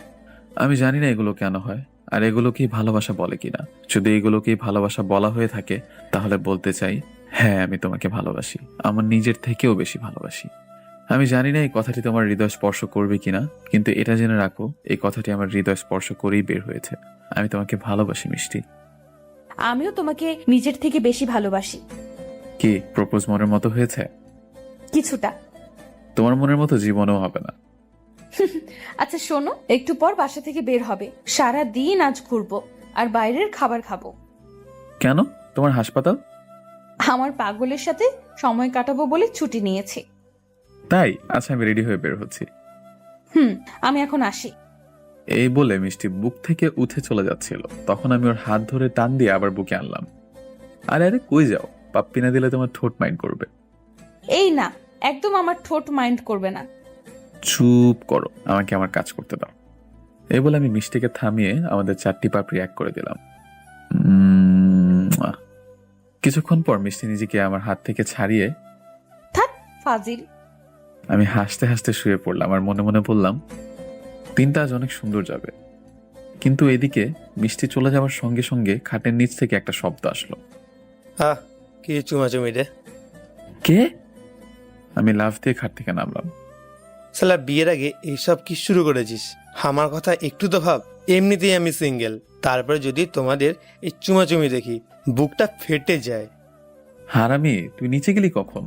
আমি জানি না এগুলো কেন হয়, আর এগুলোকেই ভালোবাসা বলে কিনা। যদি এগুলোকেই ভালোবাসা বলা হয়ে থাকে, তাহলে বলতে চাই, হ্যাঁ আমি তোমাকে ভালোবাসি, আমার নিজের থেকেও বেশি ভালোবাসি। আমি জানি না এই কথাটি তোমার হৃদয় স্পর্শ করবে কিনা, কিন্তু এটা জেনে রাখো, এই কথাটি আমার হৃদয় স্পর্শ করেই বের হয়েছে। আমি তোমাকে ভালোবাসি মিষ্টি। আমিও তোমাকে নিজের থেকে বেশি ভালোবাসি। কি প্রপোজ মনের মতো হয়েছে? কিছুটা। তোমার মনের মতো জীবনেও হবে না। আচ্ছা শোনো, একটু পর বাসা থেকে বের হবে, সারা দিন আজ ঘুরবো আর বাইরের খাবার খাবো। কেন, তোমার হাসপাতাল? আমার পাগলের সাথে সময় কাটাবো বলে ছুটি নিয়েছি। তাই? আচ্ছা, আমি রেডি হয়ে বের হচ্ছি। আমি এখন আসি। এই বলে মিষ্টি বুক থেকে উঠে চলে যাচ্ছিল, তখন আমি ওর হাত ধরে টান দিয়ে আবার বুকে আনলাম। আরে আরে কই যাও, পাপ্পি না দিলে তোমার ঠোঁট মাইন্ড করবে। এই না, একদম আমার ঠোঁট মাইন্ড করবে না। চুপ করো, আমাকে আমার কাজ করতে দাও। এই বলে আমি মিষ্টিকে থামিয়ে আমাদের 4টি পাপড়ি এক করে দিলাম। কিছুক্ষণ পর মিষ্টি নিজেকে আমার হাত থেকে ছাড়িয়ে, থাক ফাজিল। আমি হাসতে হাসতে শুয়ে পড়লাম আর মনে মনে বললাম, দিনটা আজ অনেক সুন্দর যাবে। কিন্তু এদিকে মিষ্টি চলে যাওয়ার সঙ্গে সঙ্গে খাটের নিচ থেকে একটা শব্দ আসলো। কি চুমাচুমি রে? কে? আমি লাফ দিয়ে খাট থেকে নামলাম। শালা বিয়ের আগে এইসব কি শুরু করেছিস? আমার কথা একটু তো ভাব। এমনিতেই আমি সিঙ্গেল, তারপরে যদি তোমাদের এই চুমাচুমি দেখি বুকটা ফেটে যায়। হারামি, তুই নিচে গেলি কখন?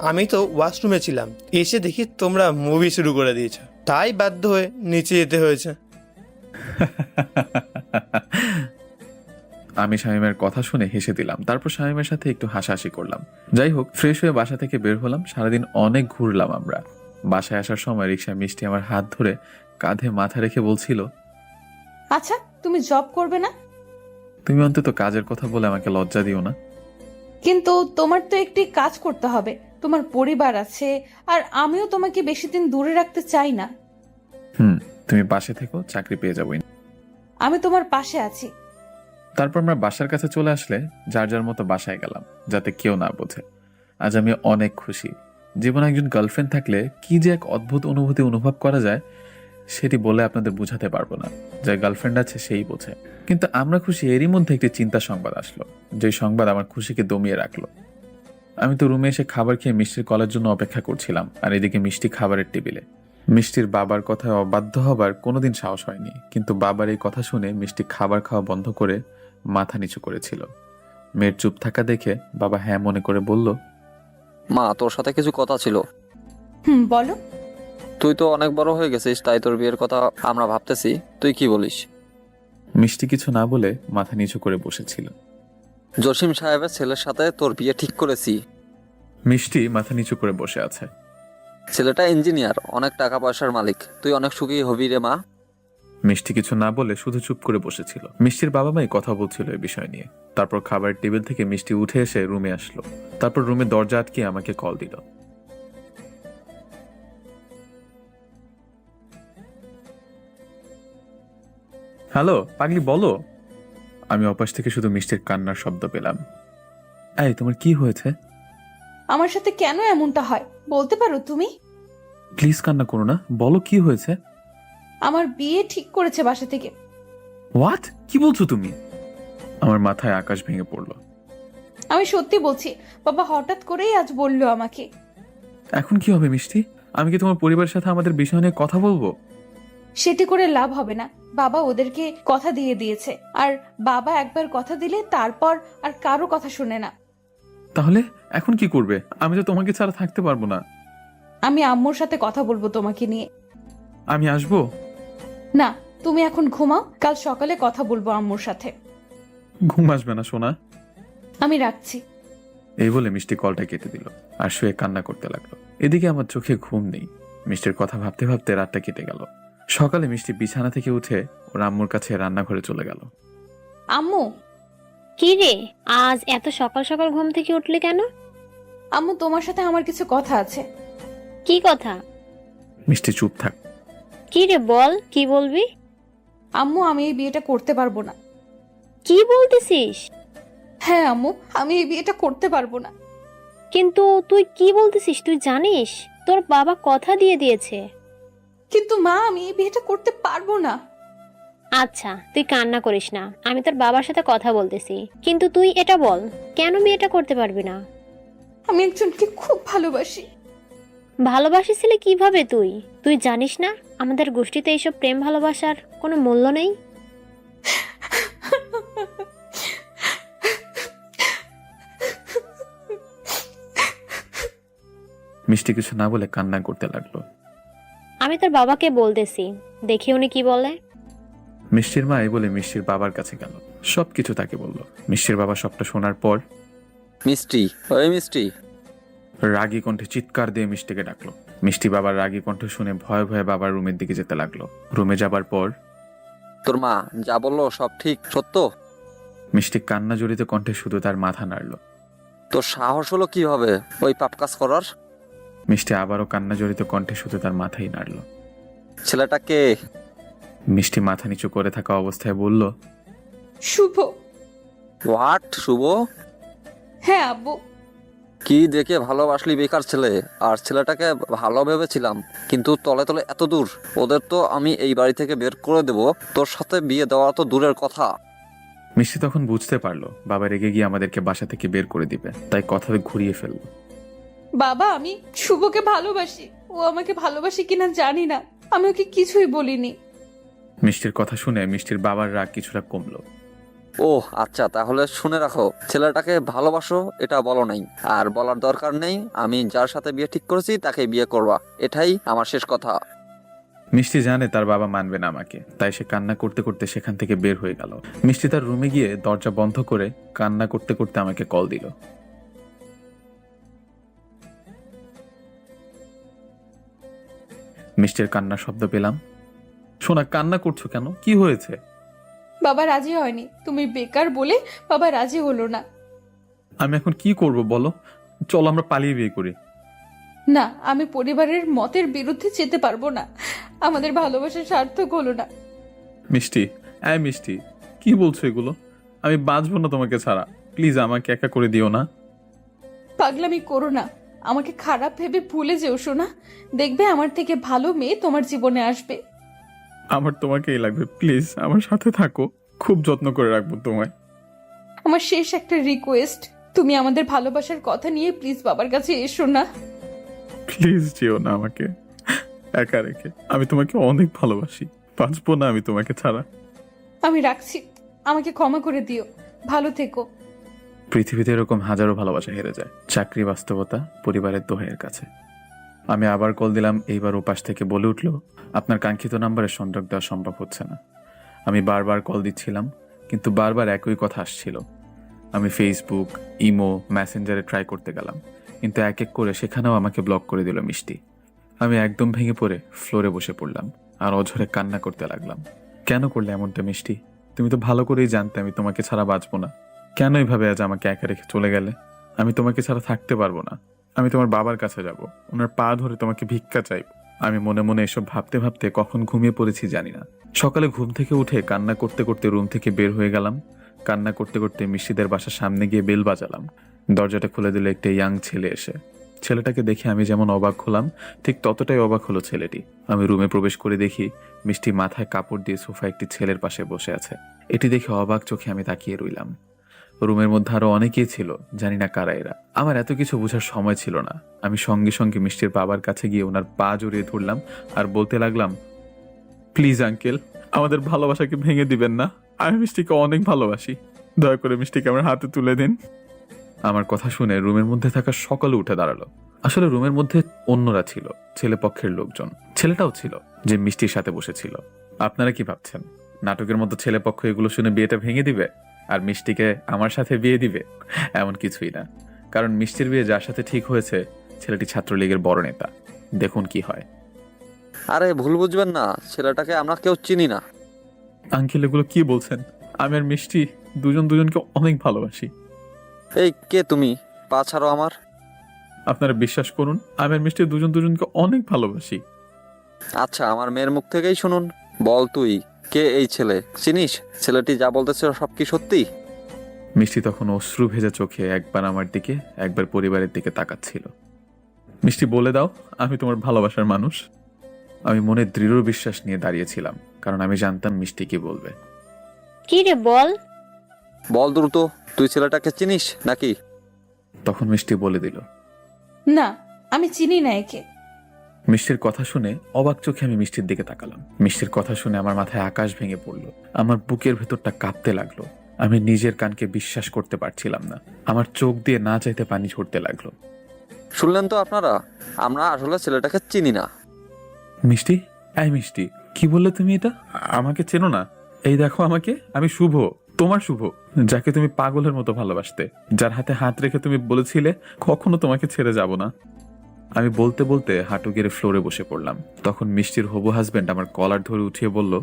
আমি তো ওয়াশরুমে ছিলাম, এসে দেখি তোমরা মুভি শুরু করে দিয়েছো, তাই বাধ্য হয়ে নিচে যেতে হয়েছে। আমি শামীমের কথা শুনে হেসে দিলাম, তারপর শামীমের সাথে একটু হাসাহাসি করলাম। যাই হোক, ফ্রেশ হয়ে বাসা থেকে বের হলাম। সারাদিন অনেক ঘুরলাম আমরা। বাসায় আসার সময় রিক্সায় মিষ্টি আমার হাত ধরে কাঁধে মাথা রেখে বলছিল, আচ্ছা, তুমি জব করবে না? তুমি অন্তত কাজের কথা বলে আমাকে লজ্জা দিও না। কিন্তু তোমার তো একটি কাজ করতে হবে, তোমার পরিবার আছে, আর আমিও তোমাকে বেশি দিন দূরে রাখতে চাই না। তুমি পাশে থেকো, চাকরি পেয়ে যাবো। আমি তোমার পাশে আছি। তারপর আমরা বাসার কাছে চলে আসলে যার যার মতো বাসায় গেলাম, যাতে কেউ না বোঝে। আজ আমি অনেক খুশি। জীবনে একজন গার্লফ্রেন্ড থাকলে কি যে এক অদ্ভুত অনুভূতি অনুভব করা যায়, সেটি বলে আপনাদের বোঝাতে পারবো না। যার গার্লফ্রেন্ড আছে সেই বোঝে। কিন্তু আমরা খুশি, এরই মধ্যে একটি চিন্তা সংবাদ আসলো, যে সংবাদ আমার খুশিকে দমিয়ে রাখলো। আমি তো রুমে এসে খাবার খেয়ে মিষ্টির কলের জন্য অপেক্ষা করছিলাম, আর এদিকে মিষ্টি খাবারের টেবিলে। মিষ্টির বাবার কথায় অবাধ্য হবার কোনোদিন সাহস হয়নি, কিন্তু বাবার এই কথা শুনে মিষ্টি খাবার খাওয়া বন্ধ করে মাথা নিচু করেছিল। মেয়ের চুপ থাকা দেখে বাবা হ্যাঁ মনে করে বলল, মা, তোর সাথে কিছু কথা ছিল। বলো। তুই তো অনেক বড় হয়ে গেছিস, তাই তোর বিয়ের কথা আমরা ভাবতেছি, তুই কি বলিস? মিষ্টি কিছু না বলে মাথা নিচু করে বসেছিল। জসিম সাহেবের ছেলের সাথে তোর বিয়ে ঠিক করেছি। মিষ্টি মাথা নিচু করে বসে আছে। ছেলেটা ইঞ্জিনিয়ার, অনেক টাকা পয়সার মালিক, তুই অনেক সুখী হবি রে মা। মিষ্টি কিছু না বলে শুধু চুপ করে বসেছিল। মিষ্টির বাবা মাই কথা বলছিল এই বিষয় নিয়ে। তারপর খাবারের টেবিল থেকে মিষ্টি উঠে এসে রুমে আসলো। তারপর রুমে দরজা আটকে আমাকে কল দিল। হ্যালো পাগলি, বলো। আমি অপাশ থেকে শুধু মিষ্টির কান্নার শব্দ পেলাম। এই, তোমার কি হয়েছে? আমার সাথে কেন এমনটা হয় বলতে পারো তুমি? প্লিজ কান্না করো না, বলো কি হয়েছে। আমার বিয়ে ঠিক করেছে বাসা থেকে। হোয়াট? কি বলছো তুমি? আমার মাথায় আকাশ ভেঙে পড়লো। আমি সত্যি বলছি, বাবা হঠাৎ করেই আজ বললো আমাকে। এখন কি হবে মিষ্টি? আমি কি তোমার পরিবারের সাথে আমাদের বিষয় নিয়ে কথা বলবো? সেটি করে লাভ হবে না, বাবা ওদেরকে কথা দিয়ে দিয়েছে, আর বাবা একবার কথা দিলে তারপর আর কারো কথা শুনে না। তাহলে এখন কি করবে? আমি তো তোমাকে ছাড়া থাকতে পারবো না। আমি আম্মুর সাথে কথা বলবো তোমাকে নিয়ে। আমি আসবো? না, তুমি এখন ঘুমাও, কাল সকালে কথা বলবো আম্মুর সাথে। ঘুম আসবে না সোনা। আমি রাখছি। এই বলে মিষ্টি কলটা কেটে দিল আর শুয়ে কান্না করতে লাগলো। এদিকে আমার চোখে ঘুম নেই। মিষ্টির কথা ভাবতে ভাবতে রাতটা কেটে গেল। সকালে মিষ্টি বিছানা থেকে উঠে ওর আম্মুর কাছে রান্নাঘরে চলে গেল। আম্মু। কি রে, আজ এত সকাল সকাল ঘুম থেকে উঠলি কেন? আম্মু, তোমার সাথে আমার কিছু কথা আছে। কি কথা? মিষ্টি চুপ থাক। কি রে, বল, কি বলবি? আম্মু, আমি এই বিয়েটা করতে পারবো না। কি বলতেছিস? হ্যাঁ আম্মু, আমি এই বিয়েটা করতে পারবো না। কিন্তু তুই কি বলতেছিস? তুই জানিস তোর বাবা কথা দিয়ে দিয়েছে। কিন্তু মা, আমি এই বিয়েটা করতে পারবো না। আচ্ছা, তুই কান্না করিস না, আমি তোর বাবার সাথে কথা বলতেছি। কিন্তু তুই এটা বল, কেন বিয়েটা করতে পারবি না? আমি একজনকে খুব ভালোবাসি। ভালোবাসিছিলে কিভাবে তুই? তুই জানিস না আমাদের গোষ্ঠীতে এইসব প্রেম ভালোবাসার কোনো মূল্য নেই। মিষ্টি কিছু না বলে কান্না করতে লাগলো। আমি তোর বাবাকে বলতেছি, দেখি উনি কি বলে। মিষ্টির মা এই বলে মিষ্টির বাবার কাছে গেল। সবকিছু তাকে বলল। মিষ্টির বাবা সবটা শোনার পর মিষ্টি, ওই মিষ্টি, রাগী কণ্ঠে চিৎকার দিয়ে মিষ্টিকে ডাকলো। মিষ্টি বাবার রাগী কণ্ঠ শুনে ভয়ে ভয়ে বাবার রুমের দিকে যেতে লাগলো। রুমে যাবার পর তোর মা যা বললো সব ঠিক সত্য? মিষ্টি কান্না জড়িত কণ্ঠে শুধু তার মাথা নাড়ল। তোর সাহস হলো কিভাবে ওই পাপ কাজ করার? মিষ্টি আবারও কান্না জড়িত কণ্ঠে শুধু তার মাথাই নাড়ল। ছেলেটাকে? মিষ্টি মাথা নিচু করে থাকা অবস্থায় বলল, শুভ। হোয়াট? শুভ? হ্যাঁ আব্বু। কি দেখে ভালোবাসলি বেকার ছেলে? আর ছেলেটাকে ভালো ভেবেছিলাম, কিন্তু তলে তলে এত দূর। ওদের তো আমি এই বাড়ি থেকে বের করে দেব, তোর সাথে বিয়ে দেওয়া তো দূরের কথা। মিষ্টি তখন বুঝতে পারলো বাবা রেগে গিয়ে আমাদেরকে বাসা থেকে বের করে দিবে, তাই কথা ঘুরিয়ে ফেললো। বাবা, আমি শুভকে ভালোবাসি। ও আমাকে ভালোবাসি কিনা জানি না, আমি ওকে কিছুই বলিনি। মিষ্টির কথা শুনে মিষ্টির বাবার রাগ কিছুটা কমলো। ও আচ্ছা, তাহলে শুনে রাখো, ছেলেটাকে ভালোবাসো এটা বলো নাই, আর বলার দরকার নেই আমি যার সাথে বিয়ে ঠিক করেছি তাকে বিয়ে করবা, এটাই আমার শেষ কথা। মিষ্টি জানে তার বাবা মানবে না আমাকে, তাই সে কান্না করতে করতে সেখান থেকে বের হয়ে গেল। মিষ্টি তার রুমে গিয়ে দরজা বন্ধ করে কান্না করতে করতে আমাকে কল দিল। মিষ্টির কান্নার শব্দ পেলাম। শোনা, কান্না করছো কেন? কি হয়েছে? বাবা রাজি হয়নি, তুমি বেকার বলে বাবা রাজি হলো না। আমি এখন কি করব বলো? চলো আমরা পালিয়ে বিয়ে করি। না, আমি পরিবারের মতের বিরুদ্ধে যেতে পারবো না। আমাদের ভালোবাসা সার্থক হলো না। মিষ্টি, মিষ্টি, কি বলছো এগুলো? আমি বাঁচবো না তোমাকে ছাড়া। প্লিজ আমাকে একা করে দিও না। পাগলামি করো না, আমাকে খারাপ ভেবে ভুলে যেও শোনা। দেখবে আমার থেকে ভালো মেয়ে তোমার জীবনে আসবে। আমার তোমাকেই লাগবে, প্লিজ আমার সাথে থাকো, খুব যত্ন করে রাখবো তোমায়। আমার শেষ একটা রিকোয়েস্ট, তুমি আমাদের ভালোবাসার কথা নিয়ে প্লিজ বাবার কাছে এসো না। প্লিজ যেও না আমাকে একা রেখে। আমি তোমাকে অনেক ভালোবাসি, বাঁচবো না আমি তোমাকে ছাড়া। আমি রাখছি, আমাকে ক্ষমা করে দিও। ভালো থেকো। পৃথিবীতে এরকম হাজারো ভালোবাসা হেরে যায়, চাকরি, বাস্তবতা, পরিবারের দোহাইয়ের কাছে। আমি আবার কল দিলাম। এইবার ওপাশ থেকে বলে উঠলো, আপনার কাঙ্ক্ষিত নাম্বারে সংযোগ দেওয়া সম্ভব হচ্ছে না। আমি বারবার কল দিচ্ছিলাম, কিন্তু বারবার একই কথা আসছিল। আমি ফেসবুক, ইমো, মেসেঞ্জারে ট্রাই করতে গেলাম, কিন্তু এক এক করে সেখানেও আমাকে ব্লক করে দিল মিষ্টি। আমি একদম ভেঙে পড়ে ফ্লোরে বসে পড়লাম আর অঝরে কান্না করতে লাগলাম। কেন করলে এমনটা মিষ্টি? তুমি তো ভালো করেই জানতে আমি তোমাকে ছাড়া বাঁচবো না। কেন এইভাবে আজ আমাকে একা রেখে চলে গেলে? আমি তোমাকে ছাড়া থাকতে পারবো না। আমি তোমার বাবার কাছে যাব, ওনার পা ধরে তোমাকে ভিক্ষা চাইব। আমি মনে মনে এসব ভাবতে ভাবতে কখন ঘুমিয়ে পড়েছি জানি না। সকালে ঘুম থেকে উঠে কান্না করতে করতে রুম থেকে বের হয়ে গেলাম। কান্না করতে করতে মিষ্টিদের বাসার সামনে গিয়ে বেল বাজালাম। দরজাটা খুলে দিল একটা ইয়াং ছেলে এসে। ছেলেটাকে দেখে আমি যেমন অবাক হলাম, ঠিক ততটাই অবাক হলো ছেলেটি। আমি রুমে প্রবেশ করে দেখি মিষ্টি মাথায় কাপড় দিয়ে সোফায় একটি ছেলের পাশে বসে আছে। এটি দেখে অবাক চোখে আমি তাকিয়ে রইলাম। রুমের মধ্যে আরো অনেকেই ছিল, জানি না কারা এরা। আমার এত কিছু বোঝার সময় ছিল না। আমি সঙ্গে সঙ্গে মিষ্টির বাবার কাছে গিয়ে ওনার পা জড়িয়ে ধরলাম আর বলতে লাগলাম, প্লিজ আঙ্কেল, আমাদের ভালোবাসাকে ভেঙে দিবেন না। আমি মিষ্টিকে অনেক ভালোবাসি, দয়া করে মিষ্টিকে আমার হাতে তুলে দিন। আমার কথা শুনে রুমের মধ্যে থাকা সকলে উঠে দাঁড়ালো। আসলে রুমের মধ্যে অন্যরা ছিল, ছেলে পক্ষের লোকজন। ছেলেটাও ছিল যে মিষ্টির সাথে বসেছিল। আপনারা কি ভাবছেন নাটকের মতো ছেলে পক্ষ এগুলো শুনে বিয়েটা ভেঙে দিবে আর মিষ্টিকে আমার সাথে বিয়ে দিবে? এমন কিছুই না। কারণ মিষ্টির বিয়ে যার সাথে ঠিক হয়েছে ছেলেটি ছাত্রলীগের বড় নেতা। দেখুন কি হয়। আরে ভুল বুঝবেন না, ছেলেটাকে আমরা কেউ চিনি না। আঙ্কেল এগুলো কি বলছেন? আমি আর মিষ্টি দুজন দুজনকে অনেক ভালোবাসি। এই কে তুমি? পা ছাড়ো আমার। আপনারা বিশ্বাস করুন, আমি আর মিষ্টি দুজন দুজনকে অনেক ভালোবাসি। আচ্ছা, আমার মেয়ের মুখ থেকেই শুনুন। বল তুই কে এই ছেলে? চিনিস ছেলেটি যা বলতেছে সব কি সত্যি? মিষ্টি তখন অশ্রু ভেজা চোখে একবার আমার দিকে একবার পরিবারের দিকে তাকাচ্ছিল। মিষ্টি বলে দাও, আমি তোমার ভালোবাসার মানুষ। আমি মনে দৃঢ় বিশ্বাস নিয়ে দাঁড়িয়েছিলাম, কারণ আমি জানতাম মিষ্টি কি বলবে। কি রে বল। বল দ্রুত, তুই ছেলেটাকে চিনিস নাকি? তখন মিষ্টি বলে দিল, না, আমি চিনি না একে। মিষ্টির কথা শুনে অবাক চোখে আমি মিষ্টির দিকে তাকালাম। মিষ্টির কথা শুনে আমার মাথায় আকাশ ভেঙে পড়লো। আমার বুকের ভেতরটা কাঁপতে লাগলো। আমি নিজের কানকে বিশ্বাস করতে পারছিলাম না। আমার চোখ দিয়ে না চাইতে পানি ঝরতে লাগলো। শুনলেন তো আপনারা, আমরা আসলে ছেলেটাকে চিনি না। মিষ্টি, মিষ্টি, কি বললে তুমি? এটা আমাকে চেনো না? এই দেখো আমাকে, আমি শুভ, তোমার শুভ, যাকে তুমি পাগলের মতো ভালোবাসতে, যার হাতে হাত রেখে তুমি বলেছিলে কখনো তোমাকে ছেড়ে যাব না। আমি বলতে বলতে হাঁটু গেড়ে ফ্লোরে বসে পড়লাম। তখন মিষ্টির হবু হাজবেন্ড আমার কলার ধরে উঠিয়ে বলল,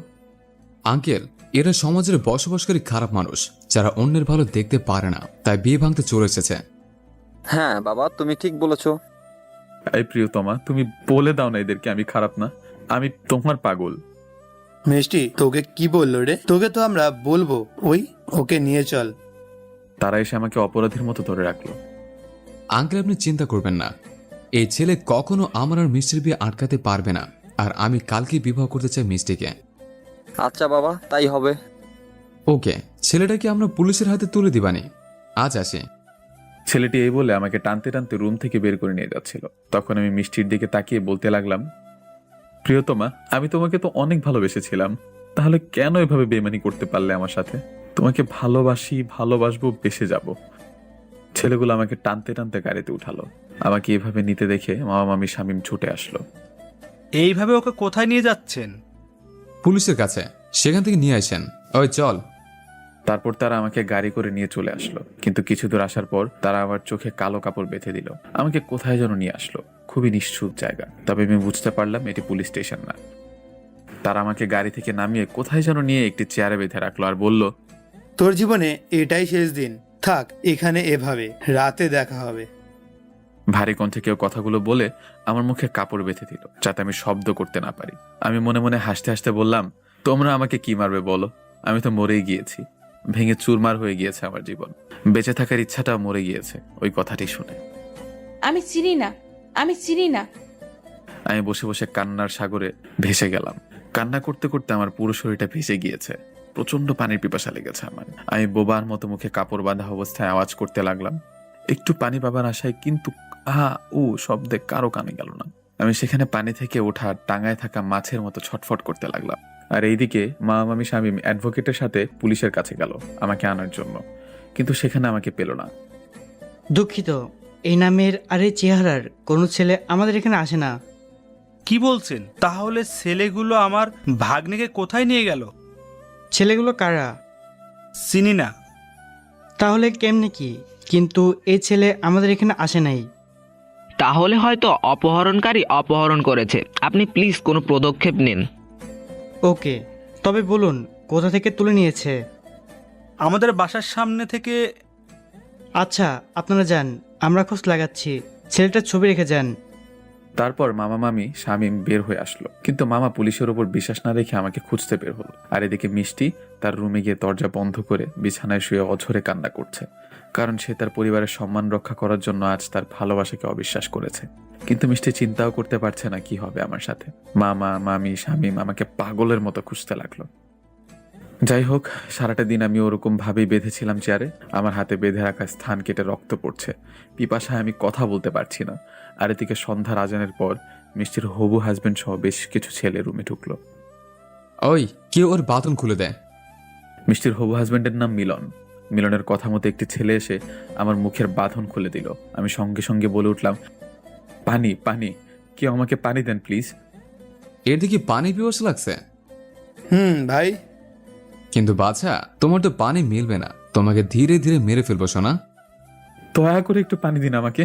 আঙ্কেল, এরা সমাজের বসবাসকারী খারাপ মানুষ, যারা অন্যের ভালো দেখতে পারে না, তাই বিয়ে ভাঙতে চলে এসেছে। হ্যাঁ বাবা, তুমি ঠিক বলেছো। এই প্রিয়তমা, তুমি বলে দাও না এদেরকে আমি খারাপ না, আমি তোমার পাগল। মিষ্টি তোকে কি বললো রে? তোকে তো আমরা বলবো, ওকে নিয়ে চল। তারা এসে আমাকে অপরাধীর মতো ধরে রাখলো। আঙ্কেল, আপনি চিন্তা করবেন না, এই ছেলে কখনো আমার আর মিষ্টির বিয়ে আটকাতে পারবে না। আর আমি কালকে বিবাহ করতে চাই মিষ্টিকে। আচ্ছা বাবা, তাই হবে। ওকে, ছেলেটাকে আমরা পুলিশের হাতে তুলে দিবানি। আজ আসে। ছেলেটি এই বলে আমাকে টানতে টানতে রুম থেকে বের করে নিয়ে যাচ্ছিল। তখন আমি মিষ্টির দিকে তাকিয়ে বলতে লাগলাম, প্রিয়তমা, আমি তোমাকে তো অনেক ভালোবেসেছিলাম, তাহলে কেন এভাবে বেইমানি করতে পারলে আমার সাথে? তোমাকে ভালোবাসি, ভালোবাসবো, বেসে যাব। ছেলেগুলো আমাকে টানতে টানতে গাড়িতে উঠালো। আমাকে এভাবে নিতে দেখে মামা মামি শামীম ছুটে আসলো। এইভাবে ওকে কোথায় নিয়ে যাচ্ছেন? পুলিশের কাছে, সেখান থেকে নিয়ে আসেন। ওই চল। তারপর তারা আমাকে গাড়ি করে নিয়ে চলে আসলো, কিন্তু কিছু দূর আসার পর তারা আমার চোখে কালো কাপড় বেঁধে দিল। আমাকে কোথায় যেন নিয়ে আসলো, খুবই নিশ্চুপ জায়গা। তবে আমি বুঝতে পারলাম এটি পুলিশ স্টেশন না। তারা আমাকে গাড়ি থেকে নামিয়ে কোথায় যেন নিয়ে একটি চেয়ারে বেঁধে রাখলো আর বলল, তোর জীবনে এটাই শেষ দিন, থাক এখানে এভাবে, রাতে দেখা হবে। ভারী কণ্ঠে কেউ কথাগুলো বলে আমার মুখে কাপড় বেঁধে দিল, যাতে আমি শব্দ করতে না পারি। আমি মনে মনে হাসতে হাসতে বললাম, তোমরা আমাকে কি মারবে বলো? আমি তো মরেই গিয়েছি, ভেঙে চুরমার হয়ে গিয়েছে আমার জীবন, বেঁচে থাকার ইচ্ছাটা মরে গিয়েছে ওই কথাটি শুনে। আমি চিনি না, আমি চিনি না। আমি বসে বসে কান্নার সাগরে ভেসে গেলাম। কান্না করতে করতে আমার পুরো শরীরটা ভেসে গিয়েছে। প্রচন্ড পানির পিপাসা লেগেছে আমার। আমি বোবার মতো মুখে কাপড় বাঁধা অবস্থায় আওয়াজ করতে লাগলাম, একটু পানি পাবার আশায়, কিন্তু শব্দে কারো কানে গেল না। আমি সেখানে পানি থেকে ওঠা টাঙায় থাকা মাছের মতো ছটফট করতে লাগলাম। আর এইদিকে মামা মামি শামীম অ্যাডভোকেটের সাথে পুলিশের কাছে গেল আমাকে আনার জন্য, কিন্তু সেখানে আমাকে পেল না। দুঃখিত, এই নামের আর এই চেহারার কোনো ছেলে আমাদের এখানে আসে না। কি বলছেন? তাহলে ছেলেগুলো আমার ভাগ্নেকে কোথায় নিয়ে গেল? ছেলেগুলো কারা? চিনি না। তাহলে কেমনে কি? কিন্তু এই ছেলে আমাদের এখানে আসে নাই। তাহলে হয়তো অপহরণকারী অপহরণ করেছে। আপনি প্লিজ কোনো পদক্ষেপ নিন। ওকে, তবে বলুন কোথা থেকে তুলে নিয়েছে? আমাদের বাসার সামনে থেকে। আচ্ছা, আপনারা যান, আমরা খোঁজ লাগাচ্ছি। ছেলেটার ছবি রেখে যান। তারপর মামা মামি শামীম বের হয়ে আসলো, কিন্তু মামা পুলিশের ওপর বিশ্বাস না রেখে আমাকে খুঁজতে বের হলো। আর এদিকে মিষ্টি তার রুমে গিয়ে দরজা বন্ধ করে বিছানায় শুয়ে অঝরে কান্না করছে, কারণ সে তার পরিবারের সম্মান রক্ষা করার জন্য আজ তার ভালোবাসাকে অবিশ্বাস করেছে। কিন্তু মিষ্টি চিন্তাও করতে পারছে না কি হবে আমার সাথে। মামা মামি শামীম আমাকে পাগলের মতো খুঁজতে লাগলো। যাই হোক, সারাটা দিন আমি ওরকম ভাবেই বেঁধেছিলাম চেয়ারে। আমার হাতে বেঁধে রাখা স্থান কেটে রক্ত পড়ছে, পিপাসায় আমি কথা বলতে পারছি না। আর এদিকে সন্ধ্যার আজানের পর মিষ্টির হবু হাজবেন্ড সহ বেশ কিছু ছেলে রুমে ঢুকলো। ওই কেউ ওর বাথরুম খুলে দেয়। মিষ্টির হবু হাজবেন্ডের নাম মিলন। মিলনের কথা মতো একটি ছেলে এসে আমার মুখের বাঁধন খুলে দিল। আমি সঙ্গে সঙ্গে বলে উঠলাম, পানি পানি, কেউ আমাকে পানি দেন প্লিজ। এর দিকে পানি পিপাসা লাগছে? ভাই। কিন্তু বাছা, তোমার তো পানি মিলবে না, তোমাকে ধীরে ধীরে মেরে ফেলবো সোনা। দয়া করে একটু পানি দিন আমাকে।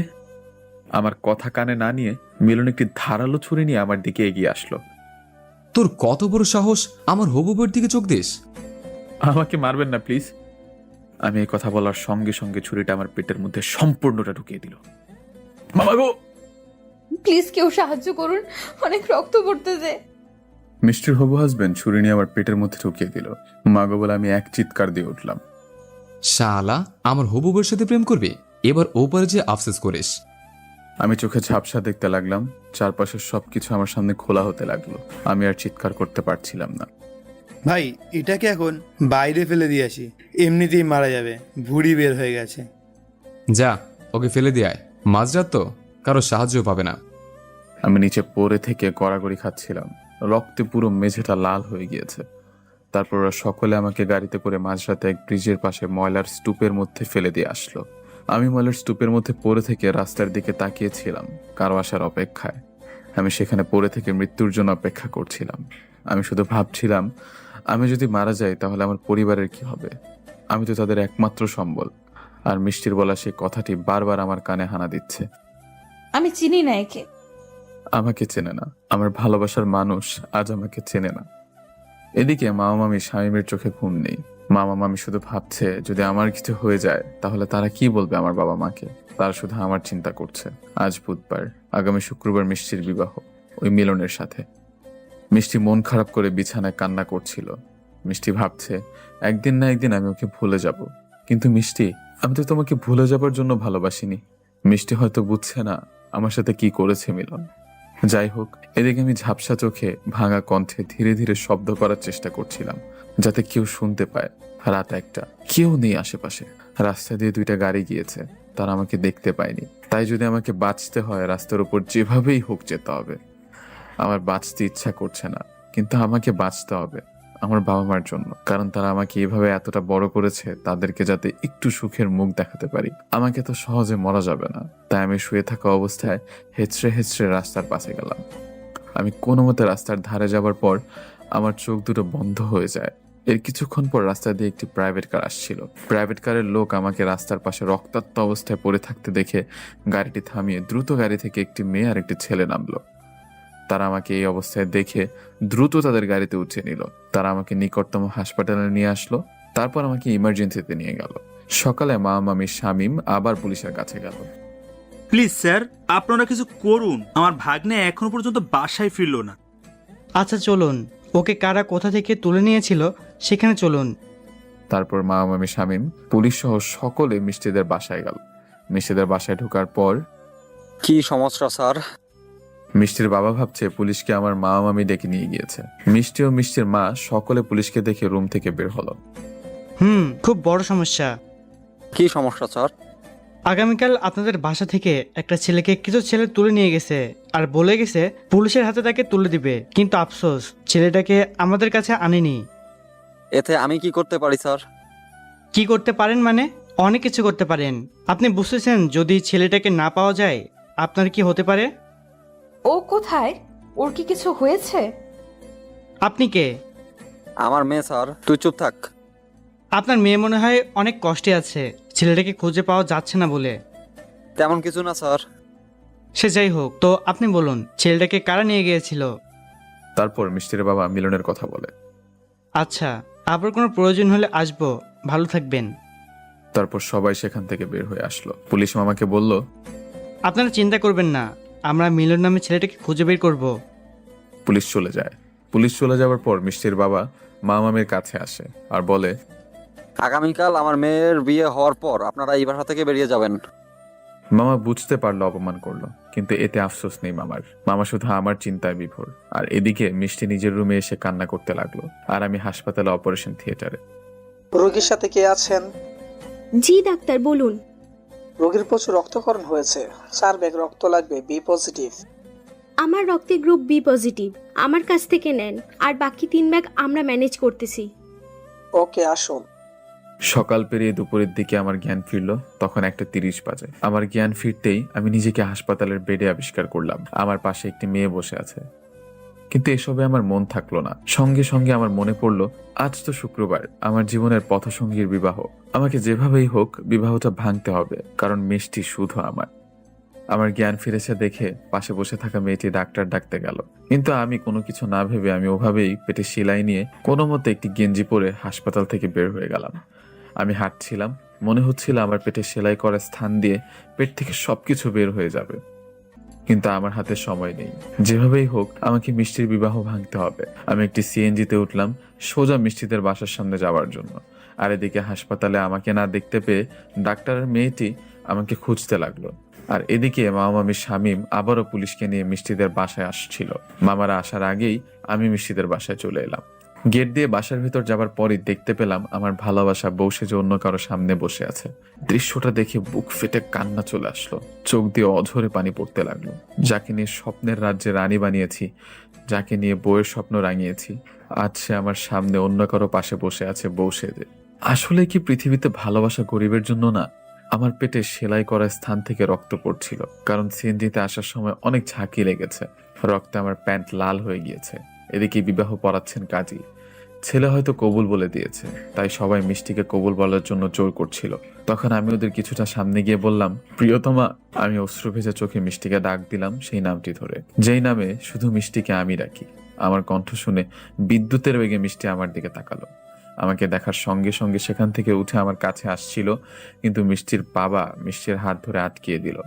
আমার কথা কানে না নিয়ে মিলন একটি ধারালো ছুরি নিয়ে আমার দিকে এগিয়ে আসলো। তোর কত বড় সাহস আমার হবু বউয়ের দিকে চোখ দিস? আমাকে মারবেন না প্লিজ। আমি এই কথা বলার সঙ্গে সঙ্গে ছুরিটা আমার পেটের মধ্যে সম্পূর্ণটা ঢুকিয়ে দিল। বাবা গো, প্লিজ কেউ সাহায্য করুন, অনেক রক্ত পড়তেছে। মিষ্টির হবু হাজবেন্ড ছুরি নিয়ে আমার পেটের মধ্যে ঢুকিয়ে দিল। মাগো বলে আমি এক চিৎকার দিয়ে উঠলাম। শালা, আমার হবু বউয়ের সাথে প্রেম করবি? এবার ওপারে যে আফসোস করিস। আমি চোখে ঝাপসা দেখতে লাগলাম, চারপাশের সবকিছু আমার সামনে খোলা হতে লাগলো। আমি আর চিৎকার করতে পারছিলাম না। ভাই, এটাকে এখন বাইরে ফেলে দিয়ে আসি, এমনিতেই মারা যাবে, ভুঁড়ি বের হয়ে গেছে। যা, ওকে ফেলে দিয়ে আয়, মাঝরাত তো, কারো সাহায্য পাবে না। আমি নিচে পড়ে থেকে গড়াগড়ি খাচ্ছিলাম, রক্তে পুরো মেঝেটা লাল হয়ে গিয়েছে। তারপর ওরা সকলে আমাকে গাড়িতে করে মাঝরাতে এক ব্রিজের পাশে ময়লার স্তূপের মধ্যে ফেলে দিয়ে আসলো। আমি ময়লার স্তূপের মধ্যে পড়ে থেকে রাস্তার দিকে তাকিয়েছিলাম কারো আসার অপেক্ষায়। আমি সেখানে পড়ে থেকে মৃত্যুর জন্য অপেক্ষা করছিলাম। আমি শুধু ভাবছিলাম, আমি যদি মারা যাই তাহলে আমার পরিবারের কি হবে? আমি তো তাদের একমাত্র সম্বল। আর মিষ্টির বলা সেই কথাটি বারবার আমার কানে হানা দিচ্ছে। আমি চিনি না একে। আমাকে চেনে না, আমার ভালোবাসার মানুষ আজ আমাকে চেনে না। এদিকে মামা মামি শামীমের চোখে ঘুম নেই। মামা মামি শুধু ভাবছে যদি আমার কিছু হয়ে যায় তাহলে তারা কি বলবে আমার বাবা মাকে। তারা শুধু আমার চিন্তা করছে। আজ বুধবার, আগামী শুক্রবার মিষ্টির বিবাহ, ওই মিলনের সাথে। মিষ্টি মন খারাপ করে বিছানায় কান্না করছিল। মিষ্টি ভাবছে একদিন না একদিন আমি ওকে ভুলে যাব। কিন্তু মিষ্টি, আমি তো তোমাকে ভুলে যাবার জন্য ভালোবাসিনি। মিষ্টি হয়তো বুঝছে না আমার সাথে কি করেছে মিলন। যাই হোক, এদিকে আমি ঝাপসা চোখে ভাঙা কণ্ঠে ধীরে ধীরে শব্দ করার চেষ্টা করছিলাম, যাতে কেউ শুনতে পায়। রাত একটা, কেউ নেই আশেপাশে। রাস্তা দিয়ে দুইটা গাড়ি গিয়েছে, তারা আমাকে দেখতে পায়নি। তাই যদি আমাকে বাঁচতে হয় রাস্তার উপর যেভাবেই হোক যেতে হবে। আমার বাঁচতে ইচ্ছা করছে না, কিন্তু আমাকে বাঁচতে হবে। আমার বাবা মার জন্য, কারণ তারা আমাকে এভাবে এতটা বড় করেছে, তাদেরকে যাতে একটু সুখের মুখ দেখাতে পারি। আমাকে তো সহজে মরা যাবে না, তাই আমি শুয়ে থাকা অবস্থায় হেঁচড়ে হেঁচড়ে রাস্তার পাশে গেলাম। আমি কোনো মতে রাস্তার ধারে যাবার পর আমার চোখ দুটো বন্ধ হয়ে যায়। এর কিছুক্ষণ পর রাস্তা দিয়ে একটি প্রাইভেট কার আসছিল। প্রাইভেট কারের লোক আমাকে রাস্তার পাশে রক্তাক্ত অবস্থায় পড়ে থাকতে দেখে গাড়িটি থামিয়ে দ্রুত গাড়ি থেকে একটি মেয়ে আর একটি ছেলে নামলো। তারা আমাকে এই অবস্থায় দেখে দ্রুত তাদের গাড়িতে উঠিয়ে নিল। তারা আমাকে নিকটতম হাসপাতালে নিয়ে আসলো, তারপর আমাকে ইমার্জেন্সিতে নিয়ে গেল। সকালে মা মামি শামীম আবার পুলিশের কাছে গেল। প্লিজ স্যার, আপনারা কিছু করুন, আমার ভাগ্নে এখনো পর্যন্ত বাসায় ফিরলো না। আচ্ছা চলুন, ওকে কারা কোথা থেকে তুলে নিয়েছিল সেখানে চলুন। তারপর মা মামি শামীম পুলিশ সহ সকলে মিষ্টিদের বাসায় গেল। মিষ্টিদের বাসায় ঢোকার পর কি সমস্যা স্যার? মিষ্টির বাবা ভাবছে পুলিশকে আমার মা মামি ডেকে নিয়ে গিয়েছে। মিষ্টি ও মিষ্টির মা সকলে পুলিশকে দেখে রুম থেকে বের হলো। খুব বড় সমস্যা। কি সমস্যা স্যার? আগামীকাল আপনাদের বাসা থেকে একটা ছেলেকে কিছু ছেলে তুলে নিয়ে গেছে আর বলে গেছে পুলিশের হাতে তাকে তুলে দিবে, কিন্তু আফসোস ছেলেটাকে আমাদের কাছে আনেনি। এতে আমি কি করতে পারি স্যার? কি করতে পারেন মানে? অনেক কিছু করতে পারেন। আপনি বুঝতেছেন যদি ছেলেটাকে না পাওয়া যায় আপনার কি হতে পারে? ও কোথায়? ওর কি কিছু হয়েছে? আপনি কে? আমার মেয়ে স্যার। তুই চুপ থাক। আপনার মেয়ে মনে হয় অনেক কষ্টে আছে, ছেলেটাকে খুঁজে পাওয়া যাচ্ছে না বলে। তেমন কিছু না স্যার। সে যাই হোক, তো আপনি বলুন ছেলেটাকে কারা নিয়ে গিয়েছিল? তারপর মিষ্টির বাবা মিলনের কথা বলে। আচ্ছা, আবার কোনো প্রয়োজন হলে আসবো, ভালো থাকবেন। তারপর সবাই সেখান থেকে বের হয়ে আসলো। পুলিশ মামাকে বলল, আপনারা চিন্তা করবেন না, আমরা মিলন নামে ছেলেটাকে খুঁজে বের করব। পুলিশ চলে যায়। পুলিশ চলে যাওয়ার পর মিষ্টির বাবা মা মামির কাছে আসে আর বলে, আগামীকাল আমার মেয়ের বিয়ে হওয়ার পর আপনারা এই বাসা থেকে বেরিয়ে যাবেন। মামা বুঝতে পারলো অপমান করলো, কিন্তু এতে আফসোস নেই মামার। মামা শুধু আমার চিন্তায় বিভোর। আর এদিকে মিষ্টি নিজের রুমে এসে কান্না করতে লাগলো, আর আমি হাসপাতালে অপারেশন থিয়েটারে। রোগীর সাথে কে আছেন? জি ডাক্তার, বলুন। রোগীর প্রচুর রক্তক্ষরণ হয়েছে, 4 ব্যাগ রক্ত লাগবে, বি পজিটিভ। আমার রক্তের গ্রুপ বি পজিটিভ, আমার কাছ থেকে নেন, আর বাকি 3 ব্যাগ আমরা ম্যানেজ করতেছি। ওকে, আসুন। সকাল পেরিয়ে দুপুরের দিকে আমার জ্ঞান ফিরলো। তখন 1:30 বাজে। আমার জ্ঞান ফিরতেই আমি নিজেকে হাসপাতালের বেডে আবিষ্কার করলাম। আমার পাশে একটি মেয়ে বসে আছে, কিন্তু এসবে আমার মন থাকলো না। সঙ্গে সঙ্গে আমার মনে পড়লো আজ তো শুক্রবার, আমার জীবনের পথসঙ্গীর বিবাহ। আমাকে যেভাবেই হোক বিবাহটা ভাঙতে হবে, কারণ মিষ্টি শুধু আমার। আমার জ্ঞান ফিরেছে দেখে পাশে বসে থাকা মেয়েটি ডাক্তার ডাকতে গেল, কিন্তু আমি কোনো কিছু না ভেবে আমি ওভাবেই পেটে সেলাই নিয়ে কোনো মতে একটি গেঞ্জি পরে হাসপাতাল থেকে বের হয়ে গেলাম। আমি হাঁটছিলাম, মনে হচ্ছিল আমার পেটে সেলাই করা স্থান দিয়ে পেট থেকে সবকিছু বের হয়ে যাবে, কিন্তু আমার হাতে সময় নেই। যেভাবেই হোক আমাকে মিষ্টির বিবাহ ভাঙতে হবে। আমি একটি সিএনজিতে উঠলাম সোজা মিষ্টিদের বাসার সামনে যাওয়ার জন্য। আর এদিকে হাসপাতালে আমাকে না দেখতে পেয়ে ডাক্তারের মেয়েটি আমাকে খুঁজতে লাগলো। আর এদিকে মামামি শামীম আবারও পুলিশকে নিয়ে মিষ্টিদের বাসায় আসছিল। মামারা আসার আগেই আমি মিষ্টিদের বাসায় চলে এলাম। গেট দিয়ে বাসার ভিতর যাবার পরই দেখতে পেলাম আমার ভালোবাসা বউ সেজে অন্য কারো সামনে বসে আছে। দৃশ্যটা দেখে বুক ফেটে কান্না চলে আসলো, চোখ দিয়ে অঝরে পানি পড়তে লাগলো। যাকে নিয়ে স্বপ্নের রাজ্যে রানী বানিয়েছি, যাকে নিয়ে বউয়ের স্বপ্ন রাঙিয়েছি, আজ সে আমার সামনে অন্য কারো পাশে বসে আছে বউ সেজে। আসলে কি পৃথিবীতে ভালোবাসা গরিবের জন্য না? আমার পেটে সেলাই করা স্থান থেকে রক্ত পড়ছিল, কারণ সিএনজিতে আসার সময় অনেক ঝাঁকি লেগেছে। রক্তে আমার প্যান্ট লাল হয়ে গিয়েছে। এদিকে বিবাহ পড়াচ্ছেন কাজী। ছেলে হয়তো কবুল বলে দিয়েছে, তাই সবাই মিষ্টিকে কবুল বলার জন্য জোর করছিল। তখন আমি ওদের কিছুটা সামনে গিয়ে বললাম, প্রিয়তমা। আমি অশ্রু ভেজা চোখে মিষ্টিকে ডাক দিলাম সেই নামটি ধরে, যেই নামে শুধু মিষ্টিকে আমি রাখি। আমার কণ্ঠ শুনে বিদ্যুতের বেগে মিষ্টি আমার দিকে তাকালো। আমাকে দেখার সঙ্গে সঙ্গে সেখান থেকে উঠে আমার কাছে আসছিল, কিন্তু মিষ্টির বাবা মিষ্টির হাত ধরে আটকিয়ে দিল।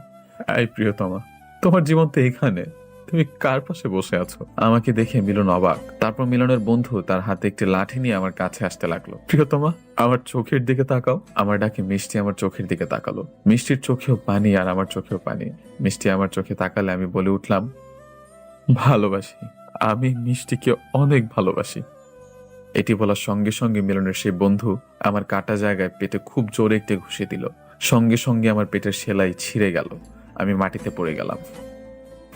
এই প্রিয়তমা, তোমার জীবন তো এখানে, তুমি কার পাশে বসে আছো? আমাকে দেখে মিলন অবাক। তারপর মিলনের বন্ধু তার হাতে একটি লাঠি নিয়ে আমার কাছে আসতে লাগলো। প্রিয়তমা, আমার চোখের দিকে তাকাও। আমার ডাকে মিষ্টি আমার চোখের দিকে তাকালো। মিষ্টির চোখেও পানি আর আমার চোখেও পানি। মিষ্টি আমার চোখে তাকালে আমি বলে উঠলাম, ভালোবাসি, আমি মিষ্টিকে অনেক ভালোবাসি। এটি বলার সঙ্গে সঙ্গে মিলনের সেই বন্ধু আমার কাটা জায়গায় পেটে খুব জোরে একটি ঘুষি দিল। সঙ্গে সঙ্গে আমার পেটের সেলাই ছিঁড়ে গেল। আমি মাটিতে পড়ে গেলাম।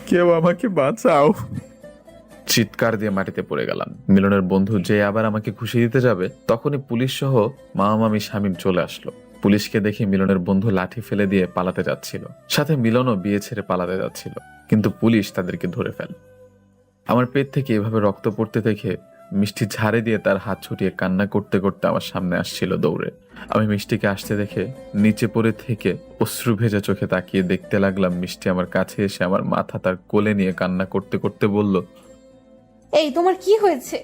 কেউ আমাকে বাঁচাও। চিৎকার দিয়ে মাটিতে পড়ে গেলাম। মিলনের বন্ধু যে আবার আমাকে খুশি দিতে যাবে, তখনই পুলিশ সহ মামা মামি শামীম চলে আসলো। পুলিশকে দেখে মিলনের বন্ধু লাঠি ফেলে দিয়ে পালাতে যাচ্ছিল, সাথে মিলনও বিয়ে ছেড়ে পালাতে যাচ্ছিল, কিন্তু পুলিশ তাদেরকে ধরে ফেলে। আমার পেট থেকে এভাবে রক্ত পড়তে দেখে মিষ্টি ঝাড়ে দিয়ে তার হাত ছুটিয়ে কান্না করতে করতে আমার সামনে আসছিল দৌড়ে। আমি মিষ্টিকে আসতে দেখে নিচে পড়ে থেকে অশ্রু ভেজা চোখে তাকিয়ে দেখতে লাগলাম। মিষ্টি আমার কাছে এসে আমার মাথা তার কোলে নিয়ে কান্না করতে করতে বলল, এই তোমার কি হয়েছে?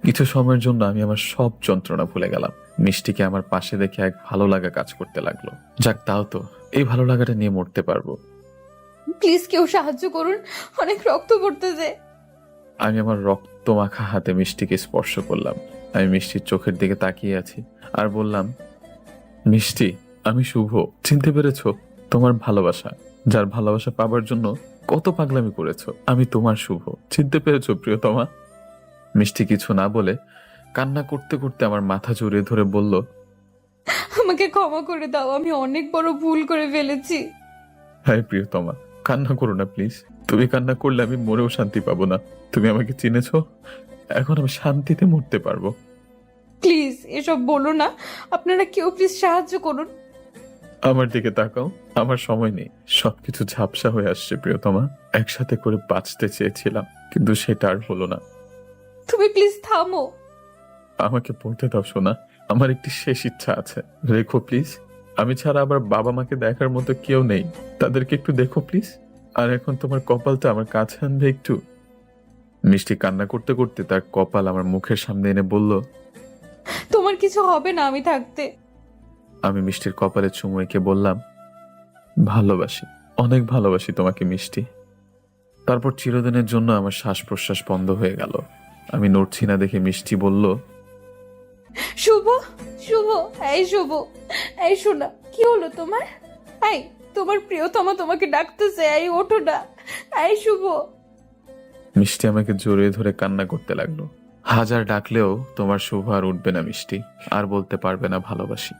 কিছু সময়ের জন্য আমি আমার সব যন্ত্রণা ভুলে গেলাম। মিষ্টিকে আমার পাশে দেখে এক ভালো লাগা কাজ করতে লাগলো। যাক, তাও তো এই ভালো লাগাটা নিয়ে মরতে পারবো। প্লিজ কেউ সাহায্য করুন, অনেক রক্ত পড়তেছে। আমি আমার রক্ত মাখা হাতে মিষ্টিকে স্পর্শ করলাম। আমি মিষ্টির চোখের দিকে তাকিয়ে আছি আর বললাম, মিষ্টি, আমি শুভ, চিনতে পেরেছো? তোমার ভালোবাসা, যার ভালোবাসা পাবার জন্য কত পাগলামি করেছো, আমি তোমার শুভ, চিনতে পেরেছো প্রিয়তমা? মিষ্টি কিছু না বলে কান্না করতে করতে আমার মাথা জড়িয়ে ধরে বলল, আমাকে ক্ষমা করে দাও, আমি অনেক বড় ভুল করে ফেলেছি। হাই প্রিয়তমা, কান্না করো না প্লিজ। তুমি কান্না করলে আমি মরেও শান্তি পাবো না। তুমি আমাকে চিনেছো, এখন আমি শান্তিতে মরতে পারবো। প্লিজ এসব বলো না, আপনারা কেউ প্লিজ সাহায্য করুন। আমার দিকে তাকাও, আমার সময় নেই। সবকিছু ঝাপসা হয়ে আসছে প্রিয়তমা। একসাথে করে বাঁচতে চেয়েছিলাম, কিন্তু সেটা আর হলো না। তুমি প্লিজ থামো। আমাকে পড়তে দাও সোনা, আমার একটি শেষ ইচ্ছা আছে, রেখো প্লিজ। আমি ছাড়া আবার বাবা মাকে দেখার মতো কেউ নেই, তাদেরকে একটু দেখো প্লিজ। আর এখন তোমার কপালটা আমার কাছে আনবে একটু। মিষ্টি কান্না করতে করতে তার কপাল আমার মুখের সামনে এনে বলল, তোমার কিছু হবে না আমি থাকতে। আমি মিষ্টির কপালে চুমু এঁকে বললাম, ভালোবাসি, অনেক ভালোবাসি তোমাকে মিষ্টি। তারপর চিরদিনের জন্য আমার শ্বাস প্রশ্বাস বন্ধ হয়ে গেল। আমি নড়ছি না দেখে মিষ্টি বলল, শুভ, শুভ, এই শুভ, এই শোনা, কি হলো তোমার? এই তোমার প্রিয়তমা তোমাকে ডাকতেছে, এই ওঠো না, এই শুভ। মিষ্টি আমাকে জড়িয়ে ধরে কান্না করতে লাগলো। হাজার ডাকলেও তোমার শুভ আর উঠবে না মিষ্টি, আর বলতে পারবে না ভালোবাসি।